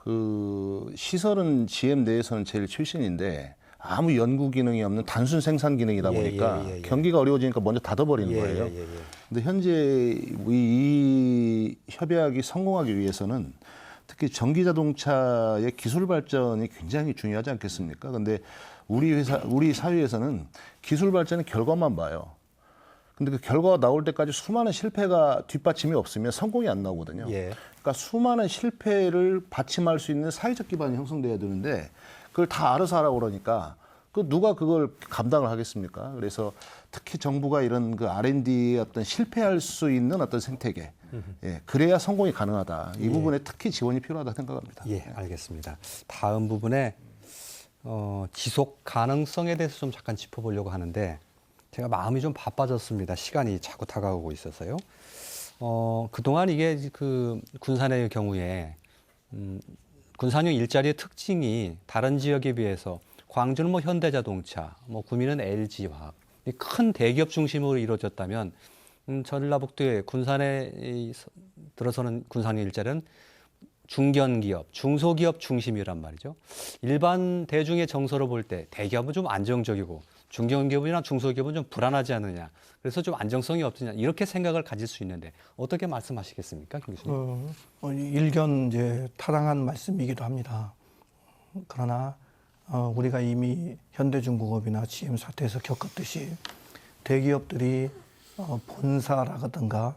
그 시설은 GM 내에서는 제일 최신인데 아무 연구 기능이 없는 단순 생산 기능이다 보니까 경기가 어려워지니까 먼저 닫아버리는 거예요. 근데 현재 이 협약이 성공하기 위해서는 특히 전기 자동차의 기술 발전이 굉장히 중요하지 않겠습니까? 근데 우리 사회에서는 기술 발전의 결과만 봐요. 근데 그 결과가 나올 때까지 수많은 실패가 뒷받침이 없으면 성공이 안 나오거든요. 그러니까 수많은 실패를 받침할 수 있는 사회적 기반이 형성돼야 되는데 그걸 다 알아서 하라고 그러니까 누가 그걸 감당을 하겠습니까? 그래서 특히 정부가 이런 그 R&D의 어떤 실패할 수 있는 어떤 생태계, 그래야 성공이 가능하다. 이 부분에 특히 지원이 필요하다 생각합니다. 알겠습니다. 다음 부분에 지속 가능성에 대해서 좀 잠깐 짚어보려고 하는데 제가 마음이 좀 바빠졌습니다. 시간이 자꾸 다가오고 있어서요. 그동안 이게 그 군산의 경우에 군산형 일자리의 특징이 다른 지역에 비해서 광주는 뭐 현대자동차, 뭐 구미는 LG화학, 큰 대기업 중심으로 이루어졌다면 전라북도의 군산에 들어서는 군산형 일자리는 중견기업, 중소기업 중심이란 말이죠. 일반 대중의 정서로 볼 때 대기업은 좀 안정적이고 중견기업이나 중소기업은 좀 불안하지 않느냐. 그래서 좀 안정성이 없느냐. 이렇게 생각을 가질 수 있는데 어떻게 말씀하시겠습니까, 김 교수님? 일견 이제 타당한 말씀이기도 합니다. 그러나 우리가 이미 현대중공업이나 GM 사태에서 겪었듯이 대기업들이 본사라든가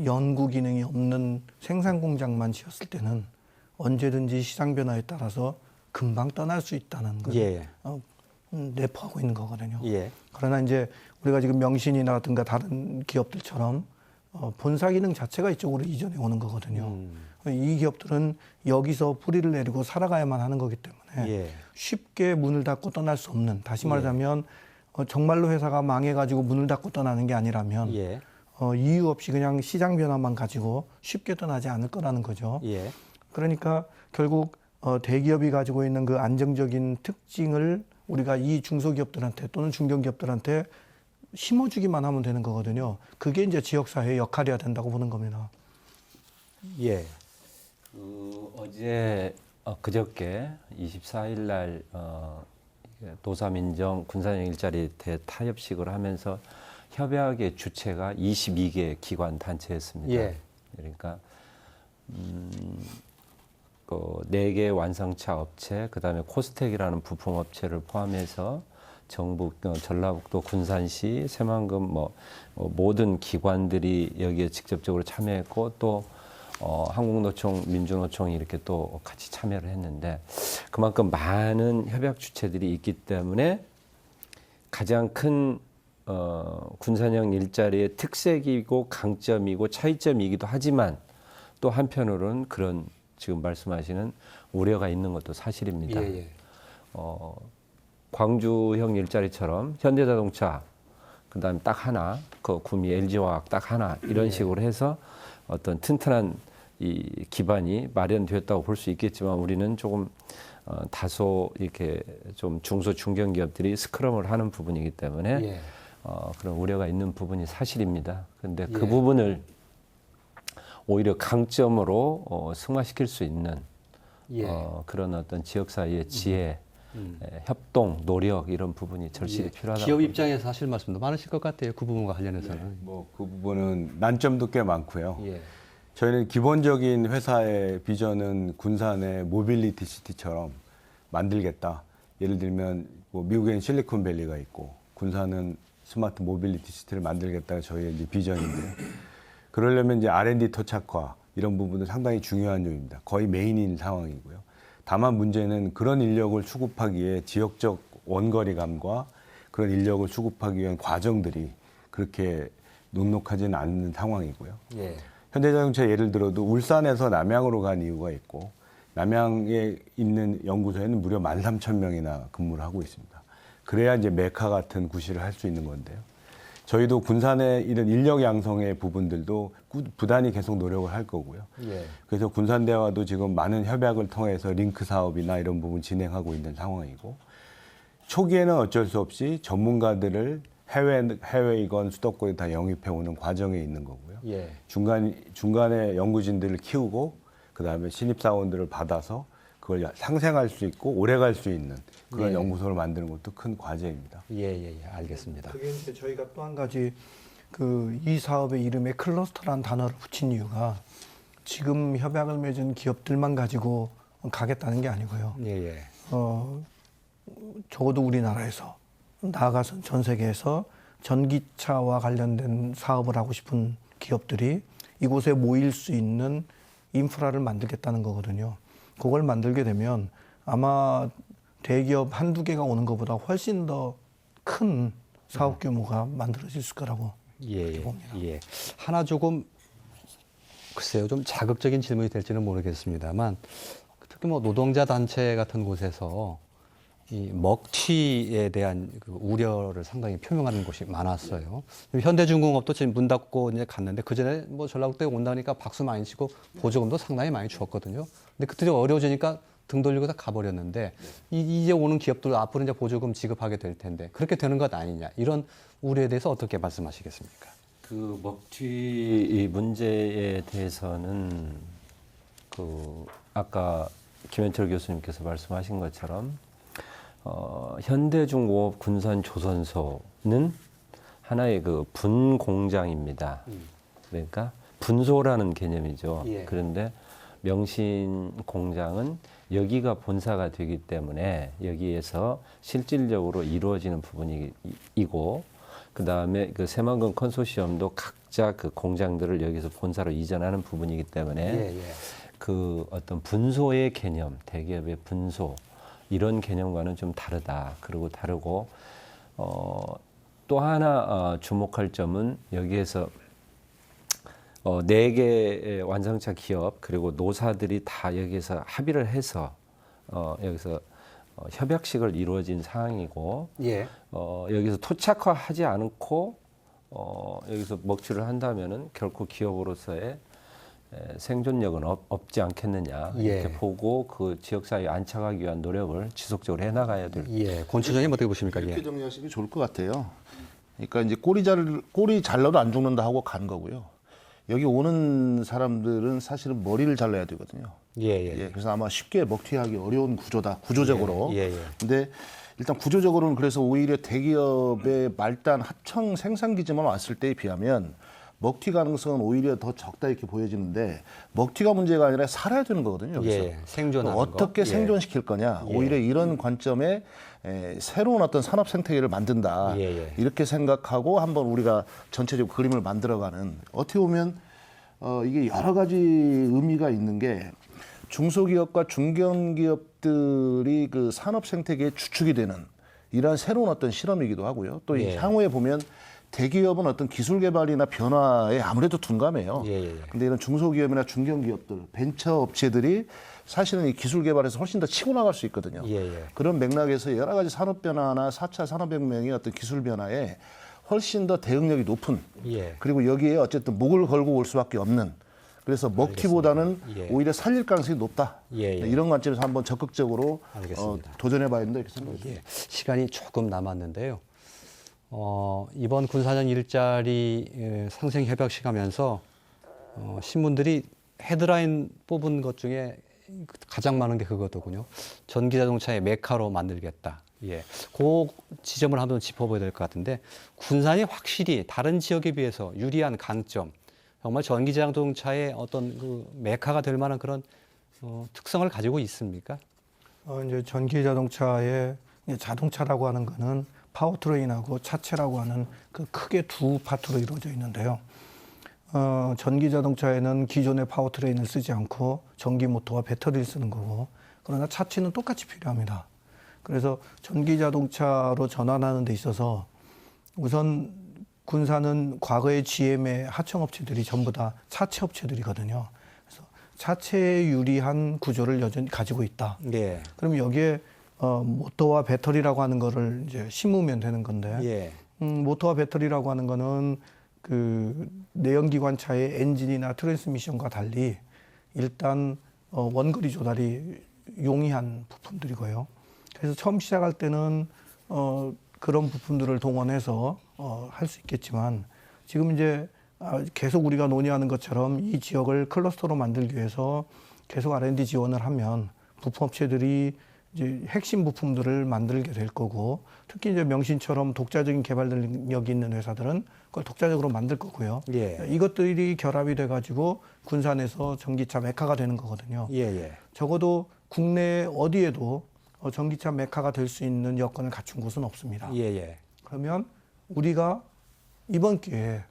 연구 기능이 없는 생산 공장만 지었을 때는 언제든지 시장 변화에 따라서 금방 떠날 수 있다는 걸 내포하고 있는 거거든요. 그러나 이제 우리가 지금 명신이라든가 다른 기업들처럼 본사 기능 자체가 이쪽으로 이전해 오는 거거든요. 이 기업들은 여기서 뿌리를 내리고 살아가야만 하는 거기 때문에 쉽게 문을 닫고 떠날 수 없는, 다시 말하자면 정말로 회사가 망해가지고 문을 닫고 떠나는 게 아니라면 이유 없이 그냥 시장 변화만 가지고 쉽게 떠나지 않을 거라는 거죠. 그러니까 결국 대기업이 가지고 있는 그 안정적인 특징을 우리가 이 중소기업들한테 또는 중견기업들한테 심어주기만 하면 되는 거거든요. 그게 이제 지역사회의 역할이어야 된다고 보는 겁니다. 그저께 24일 날 도사민정 군산형 일자리 대타협식을 하면서 협약의 주체가 22개 기관 단체였습니다. 그러니까 4개 완성차 업체, 그다음에 코스텍이라는 부품 업체를 포함해서 정부, 전라북도, 군산시, 새만금 모든 기관들이 여기에 직접적으로 참여했고 또 한국노총, 민주노총이 이렇게 또 같이 참여를 했는데 그만큼 많은 협약 주체들이 있기 때문에 가장 큰 군산형 일자리의 특색이고 강점이고 차이점이기도 하지만 또 한편으로는 그런 지금 말씀하시는 우려가 있는 것도 사실입니다. 광주형 일자리처럼 현대자동차 그다음에 딱 하나, 그 구미 LG화학 딱 하나 이런 식으로 해서 어떤 튼튼한 이 기반이 마련되었다고 볼 수 있겠지만 우리는 조금 다소 이렇게 좀 중소 중견 기업들이 스크럼을 하는 부분이기 때문에 그런 우려가 있는 부분이 사실입니다. 그런데 그 부분을 오히려 강점으로 승화시킬 수 있는 그런 어떤 지역 사회의 지혜, 협동, 노력 이런 부분이 절실히 필요하다. 기업 입장에서 하실 말씀도 많으실 것 같아요. 그 부분과 관련해서는. 뭐 그 부분은 난점도 꽤 많고요. 저희는 기본적인 회사의 비전은 군산의 모빌리티 시티처럼 만들겠다. 예를 들면 뭐 미국엔 실리콘밸리가 있고 군산은 스마트 모빌리티 시티를 만들겠다가 저희의 이제 비전인데요. 그러려면 이제 R&D 토착화 이런 부분은 상당히 중요한 요인입니다. 거의 메인인 상황이고요. 다만 문제는 그런 인력을 수급하기에 지역적 원거리감과 그런 인력을 수급하기 위한 과정들이 그렇게 녹록하지는 않는 상황이고요. 현대자동차 예를 들어도 울산에서 남양으로 간 이유가 있고 남양에 있는 연구소에는 무려 13,000명이나 근무를 하고 있습니다. 그래야 이제 메카 같은 구실을 할 수 있는 건데요. 저희도 군산의 이런 인력 양성의 부분들도 부단히 계속 노력을 할 거고요. 그래서 군산대와도 지금 많은 협약을 통해서 링크 사업이나 이런 부분 진행하고 있는 상황이고 초기에는 어쩔 수 없이 전문가들을 해외이건 수도권에 다 영입해오는 과정에 있는 거고요. 중간에 연구진들을 키우고 그다음에 신입사원들을 받아서 그걸 상생할 수 있고 오래 갈 수 있는 그런 연구소를 만드는 것도 큰 과제입니다. 알겠습니다. 그게 이제 저희가 또 한 가지 이 사업의 이름에 클러스터란 단어를 붙인 이유가 지금 협약을 맺은 기업들만 가지고 가겠다는 게 아니고요. 적어도 우리나라에서 나아가서 전 세계에서 전기차와 관련된 사업을 하고 싶은 기업들이 이곳에 모일 수 있는 인프라를 만들겠다는 거거든요. 그걸 만들게 되면 아마 대기업 한두 개가 오는 것보다 훨씬 더 큰 사업 규모가 만들어질 거라고 봅니다. 하나 조금 글쎄요, 좀 자극적인 질문이 될지는 모르겠습니다만 특히 뭐 노동자 단체 같은 곳에서 이 먹튀에 대한 그 우려를 상당히 표명하는 곳이 많았어요. 현대중공업도 지금 문 닫고 이제 갔는데 그 전에 뭐 전라북도에 온다니까 박수 많이 치고 보조금도 상당히 많이 주었거든요. 근데 그때 어려워지니까 등 돌리고 다 가버렸는데 이제 오는 기업들 앞으로 이제 보조금 지급하게 될 텐데 그렇게 되는 것 아니냐 이런 우려에 대해서 어떻게 말씀하시겠습니까? 그 먹튀 문제에 대해서는 아까 김현철 교수님께서 말씀하신 것처럼 현대중공업 군산조선소는 하나의 그 분공장입니다. 그러니까 분소라는 개념이죠. 그런데 명신공장은 여기가 본사가 되기 때문에 여기에서 실질적으로 이루어지는 부분이고 그 다음에 그 새만금 컨소시엄도 각자 그 공장들을 여기서 본사로 이전하는 부분이기 때문에 그 어떤 분소의 개념, 대기업의 분소 이런 개념과는 좀 다르다. 그리고 다르고 또 하나 주목할 점은 여기에서 4개의 완성차 기업 그리고 노사들이 다 여기서 합의를 해서 여기서 협약식을 이루어진 상황이고 여기서 토착화하지 않고 여기서 먹튀를 한다면은 결코 기업으로서의 생존력은 없지 않겠느냐 이렇게 보고 그 지역사회에 안착하기 위한 노력을 지속적으로 해나가야 될. 권총장님 어떻게 보십니까? 이렇게 정리하시면 좋을 것 같아요. 그러니까 이제 꼬리 잘라도 안 죽는다 하고 간 거고요. 여기 오는 사람들은 사실은 머리를 잘라야 되거든요. 그래서 아마 쉽게 먹튀하기 어려운 구조다. 구조적으로. 근데 일단 구조적으로는 그래서 오히려 대기업의 말단 하청 생산 기지만 왔을 때에 비하면 먹튀 가능성은 오히려 더 적다 이렇게 보여지는데 먹튀가 문제가 아니라 살아야 되는 거거든요. 여기서. 생존하는 어떻게 생존시킬 거냐. 오히려 이런 관점에 새로운 어떤 산업 생태계를 만든다. 이렇게 생각하고 한번 우리가 전체적으로 그림을 만들어가는 어떻게 보면 이게 여러 가지 의미가 있는 게 중소기업과 중견기업들이 그 산업 생태계의 주축이 되는 이러한 새로운 어떤 실험이기도 하고요. 또 향후에 보면 대기업은 어떤 기술 개발이나 변화에 아무래도 둔감해요. 근데 이런 중소기업이나 중견기업들, 벤처 업체들이 사실은 이 기술 개발에서 훨씬 더 치고 나갈 수 있거든요. 그런 맥락에서 여러 가지 산업 변화나 4차 산업혁명의 어떤 기술 변화에 훨씬 더 대응력이 높은 예. 그리고 여기에 어쨌든 목을 걸고 올 수밖에 없는 그래서 먹기보다는 예. 오히려 살릴 가능성이 높다. 예, 예. 이런 관점에서 한번 적극적으로 도전해봐야 된다 이렇게 생각합니다. 예. 시간이 조금 남았는데요. 이번 군사적 일자리 상생 협약식 하면서 신문들이 헤드라인 뽑은 것 중에 가장 많은 게 그거더군요. 전기자동차의 메카로 만들겠다. 예, 그 지점을 한번 짚어봐야 될 것 같은데 군산이 확실히 다른 지역에 비해서 유리한 강점, 정말 전기자동차의 어떤 그 메카가 될 만한 그런 특성을 가지고 있습니까? 이제 전기자동차의 자동차라고 하는 거는 파워트레인하고 차체라고 하는 그 크게 두 파트로 이루어져 있는데요. 전기 자동차에는 기존의 파워트레인을 쓰지 않고 전기 모터와 배터리를 쓰는 거고, 그러나 차체는 똑같이 필요합니다. 그래서 전기 자동차로 전환하는 데 있어서 우선 군산은 과거의 GM의 하청업체들이 전부 다 차체 업체들이거든요. 그래서 차체에 유리한 구조를 여전히 가지고 있다. 예. 그럼 여기에 모터와 배터리라고 하는 거를 이제 심으면 되는 건데, 예. 모터와 배터리라고 하는 거는 그 내연기관차의 엔진이나 트랜스미션과 달리 일단 원거리 조달이 용이한 부품들이고요. 그래서 처음 시작할 때는 그런 부품들을 동원해서 할 수 있겠지만, 지금 이제 계속 우리가 논의하는 것처럼 이 지역을 클러스터로 만들기 위해서 계속 R&D 지원을 하면 부품업체들이 이제 핵심 부품들을 만들게 될 거고, 특히 이제 명신처럼 독자적인 개발 능력이 있는 회사들은 그걸 독자적으로 만들 거고요. 예. 이것들이 결합이 돼가지고 군산에서 전기차 메카가 되는 거거든요. 예. 적어도 국내 어디에도 전기차 메카가 될 수 있는 여건을 갖춘 곳은 없습니다. 예. 그러면 우리가 이번 기회에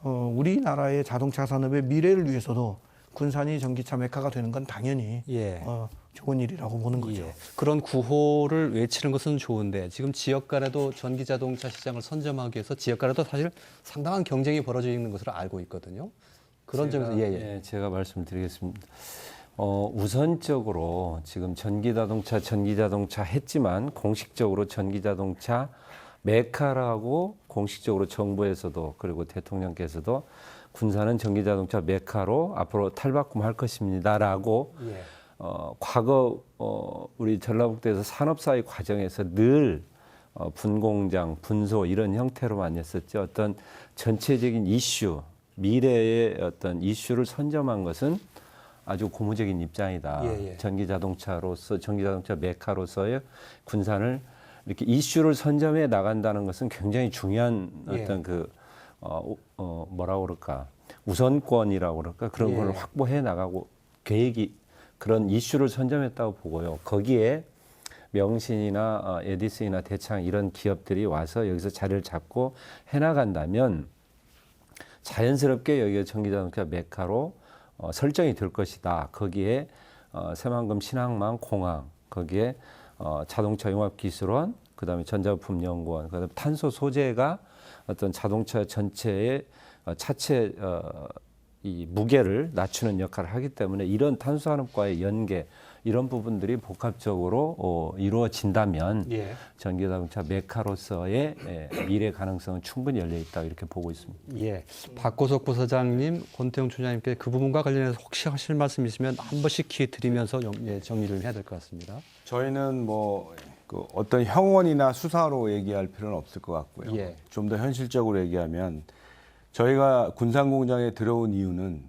우리나라의 자동차 산업의 미래를 위해서도 군산이 전기차 메카가 되는 건 당연히 좋은 일이라고 보는 거죠. 예. 그런 구호를 외치는 것은 좋은데 지금 지역 간에도 전기자동차 시장을 선점하기 위해서 지역 간에도 사실 상당한 경쟁이 벌어져 있는 것으로 알고 있거든요. 그런 점에서 제가 말씀드리겠습니다. 우선적으로 지금 전기자동차 했지만 공식적으로 전기자동차 메카라고 공식적으로 정부에서도 그리고 대통령께서도 군산은 전기자동차 메카로 앞으로 탈바꿈할 것입니다라고 과거 우리 전라북도에서 산업사회 과정에서 늘 분공장, 분소 이런 형태로만 했었죠. 어떤 전체적인 이슈, 미래의 어떤 이슈를 선점한 것은 아주 고무적인 입장이다. 전기자동차 메카로서의 군산을 이렇게 이슈를 선점해 나간다는 것은 굉장히 중요한 어떤 뭐라고 그럴까, 우선권이라고 그럴까, 그런 걸 확보해 나가고 계획이 그런 이슈를 선점했다고 보고요. 거기에 명신이나 에디슨이나 대창 이런 기업들이 와서 여기서 자리를 잡고 해나간다면 자연스럽게 여기가 전기자동차 메카로 설정이 될 것이다. 거기에 새만금 신항망 공항, 거기에 자동차 융합기술원, 그다음에 전자부품연구원, 그다음에 탄소 소재가 어떤 자동차 전체의 차체 이 무게를 낮추는 역할을 하기 때문에 이런 탄소산업과의 연계 이런 부분들이 복합적으로 이루어진다면 전기자동차 메카로서의 미래 가능성은 충분히 열려 있다 이렇게 보고 있습니다. 예, 박고석 부사장님, 권태용 총장님께 그 부분과 관련해서 혹시 하실 말씀 있으면 한 번씩 기회 드리면서 정리를 해야 될 것 같습니다. 저희는 어떤 형언이나 수사로 얘기할 필요는 없을 것 같고요. 좀 더 현실적으로 얘기하면 저희가 군산공장에 들어온 이유는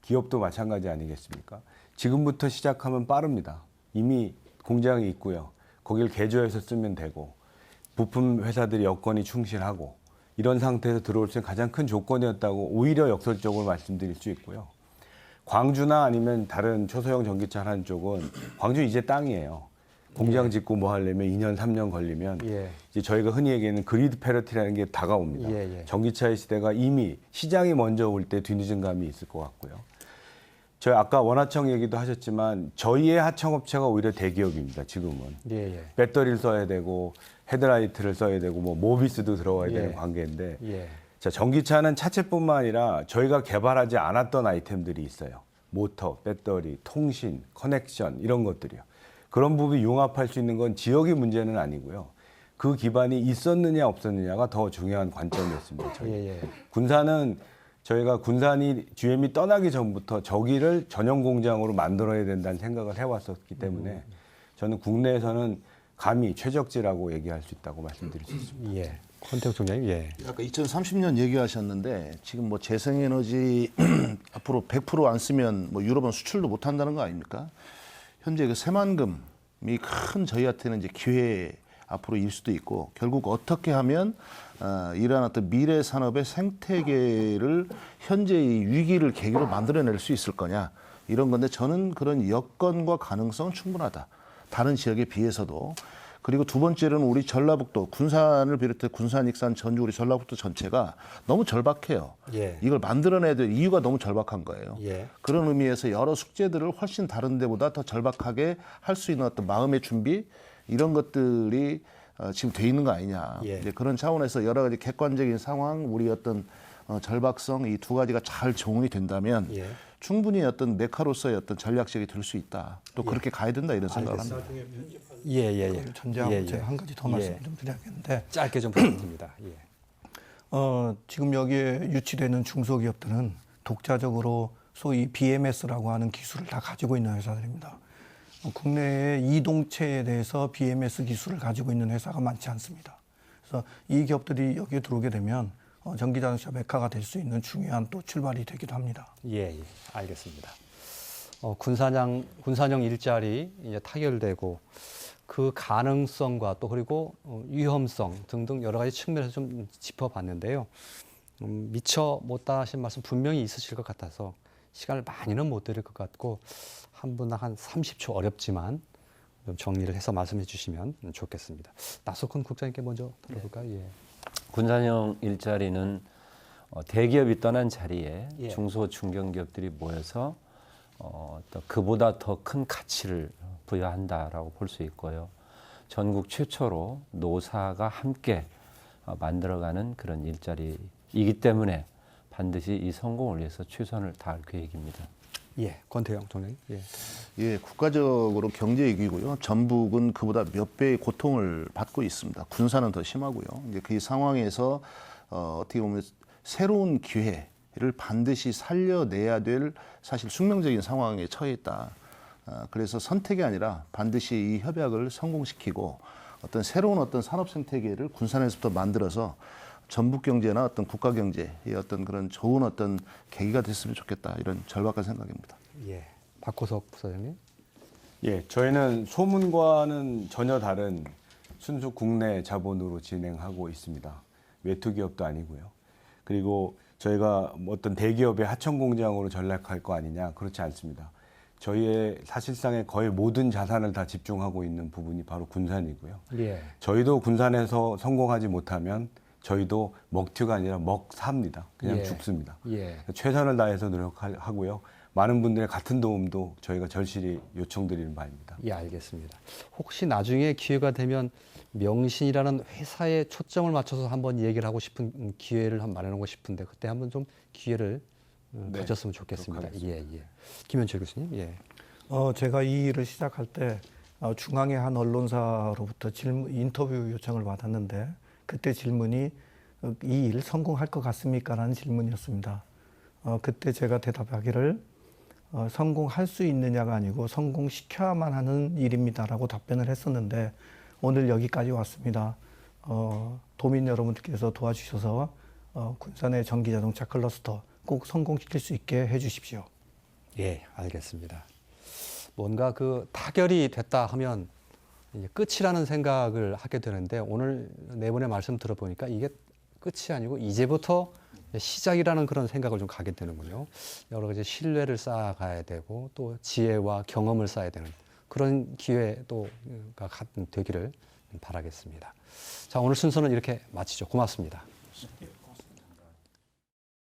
기업도 마찬가지 아니겠습니까? 지금부터 시작하면 빠릅니다. 이미 공장이 있고요. 거길 개조해서 쓰면 되고 부품 회사들이 여건이 충실하고 이런 상태에서 들어올 수 있는 가장 큰 조건이었다고 오히려 역설적으로 말씀드릴 수 있고요. 광주나 아니면 다른 초소형 전기차 하는 쪽은 광주 이제 땅이에요. 공장 짓고 뭐 하려면 2년, 3년 걸리면 이제 저희가 흔히 얘기하는 그리드 패러티라는 게 다가옵니다. 전기차의 시대가 이미 시장이 먼저 올 때 뒤늦은 감이 있을 것 같고요. 저희 아까 원하청 얘기도 하셨지만 저희의 하청업체가 오히려 대기업입니다. 지금은. 배터리를 써야 되고 헤드라이트를 써야 되고 뭐 모비스도 들어가야 되는 관계인데 자, 전기차는 차체뿐만 아니라 저희가 개발하지 않았던 아이템들이 있어요. 모터, 배터리, 통신, 커넥션 이런 것들이요. 그런 부분이 융합할 수 있는 건 지역의 문제는 아니고요. 그 기반이 있었느냐 없었느냐가 더 중요한 관점이었습니다. 저희. 예, 예. 군산은 저희가 군산이 GM이 떠나기 전부터 저기를 전용 공장으로 만들어야 된다는 생각을 해왔었기 때문에 저는 국내에서는 감히 최적지라고 얘기할 수 있다고 말씀드릴 수 있습니다. 예. 권태욱 총장님, 예. 아까 2030년 얘기하셨는데 지금 뭐 재생에너지 앞으로 100% 안 쓰면 뭐 유럽은 수출도 못 한다는 거 아닙니까? 현재 그 새만금이 큰 저희한테는 이제 기회 앞으로일 수도 있고 결국 어떻게 하면 이러한 어떤 미래 산업의 생태계를 현재의 위기를 계기로 만들어낼 수 있을 거냐 이런 건데 저는 그런 여건과 가능성은 충분하다. 다른 지역에 비해서도. 그리고 두 번째로는 우리 전라북도 군산을 비롯해 군산, 익산, 전주 우리 전라북도 전체가 너무 절박해요. 예. 이걸 만들어내야 될 이유가 너무 절박한 거예요. 예. 그런 의미에서 여러 숙제들을 훨씬 다른 데보다 더 절박하게 할 수 있는 어떤 마음의 준비 이런 것들이 지금 돼 있는 거 아니냐. 예. 이제 그런 차원에서 여러 가지 객관적인 상황, 우리 어떤 절박성 이 두 가지가 잘 정원이 된다면 예. 충분히 어떤 메카로서의 어떤 전략적이 될 수 있다. 또 그렇게 가야 된다 이런 생각을 합니다. 예, 예, 예. 전제하고 예, 예. 제가 한 가지 더 말씀 좀 드려야겠는데 짧게 좀 부탁드립니다. 예. 지금 여기에 유치되는 중소기업들은 독자적으로 소위 BMS라고 하는 기술을 다 가지고 있는 회사들입니다. 국내에 이동체에 대해서 BMS 기술을 가지고 있는 회사가 많지 않습니다. 그래서 이 기업들이 여기에 들어오게 되면 전기자동차 메카가 될 수 있는 중요한 또 출발이 되기도 합니다. 예, 예. 알겠습니다. 군산형 일자리 이제 타결되고 그 가능성과 또 그리고 위험성 등등 여러 가지 측면에서 좀 짚어봤는데요. 미처 못다 하신 말씀 분명히 있으실 것 같아서 시간을 많이는 못 드릴 것 같고 한 분당 한 30초 어렵지만 좀 정리를 해서 말씀해 주시면 좋겠습니다. 나석훈 국장님께 먼저 들어볼까요? 예. 군산형 일자리는 대기업이 떠난 자리에 예. 중소 중견기업들이 모여서 또 그보다 더 큰 가치를 부여한다라고 볼 수 있고요. 전국 최초로 노사가 함께 만들어가는 그런 일자리이기 때문에 반드시 이 성공을 위해서 최선을 다할 계획입니다. 예, 권태영 총장님. 예. 예, 국가적으로 경제 위기고요. 전북은 그보다 몇 배의 고통을 받고 있습니다. 군산은 더 심하고요. 이제 그 상황에서 어떻게 보면 새로운 기회를 반드시 살려내야 될 사실 숙명적인 상황에 처해 있다. 그래서 선택이 아니라 반드시 이 협약을 성공시키고 어떤 새로운 어떤 산업 생태계를 군산에서부터 만들어서 전북 경제나 어떤 국가 경제의 어떤 그런 좋은 어떤 계기가 됐으면 좋겠다 이런 절박한 생각입니다. 예. 박호석 부사장님. 예, 저희는 소문과는 전혀 다른 순수 국내 자본으로 진행하고 있습니다. 외투 기업도 아니고요. 그리고 저희가 어떤 대기업의 하청 공장으로 전락할 거 아니냐 그렇지 않습니다. 저희의 사실상의 거의 모든 자산을 다 집중하고 있는 부분이 바로 군산이고요. 예. 저희도 군산에서 성공하지 못하면 저희도 먹튀가 아니라 먹삽니다. 그냥 예. 죽습니다. 예. 최선을 다해서 노력하고요. 많은 분들의 같은 도움도 저희가 절실히 요청드리는 바입니다. 예, 알겠습니다. 혹시 나중에 기회가 되면 명신이라는 회사에 초점을 맞춰서 한번 얘기를 하고 싶은 기회를 한번 마련하고 싶은데 그때 한번 좀 기회를 가졌으면 좋겠습니다. 예, 예. 김현철 교수님. 예. 제가 이 일을 시작할 때 중앙의 한 언론사로부터 인터뷰 요청을 받았는데 그때 질문이 이 일 성공할 것 같습니까? 라는 질문이었습니다. 그때 제가 대답하기를 성공할 수 있느냐가 아니고 성공시켜야만 하는 일입니다라고 답변을 했었는데 오늘 여기까지 왔습니다. 도민 여러분들께서 도와주셔서 군산의 전기자동차 클러스터 꼭 성공시킬 수 있게 해주십시오. 예, 알겠습니다. 뭔가 그 타결이 됐다 하면 이제 끝이라는 생각을 하게 되는데 오늘 네 분의 말씀 들어보니까 이게 끝이 아니고 이제부터 시작이라는 그런 생각을 좀 가게 되는군요. 여러 가지 신뢰를 쌓아가야 되고 또 지혜와 경험을 쌓아야 되는 그런 기회가 되기를 바라겠습니다. 자, 오늘 순서는 이렇게 마치죠. 고맙습니다.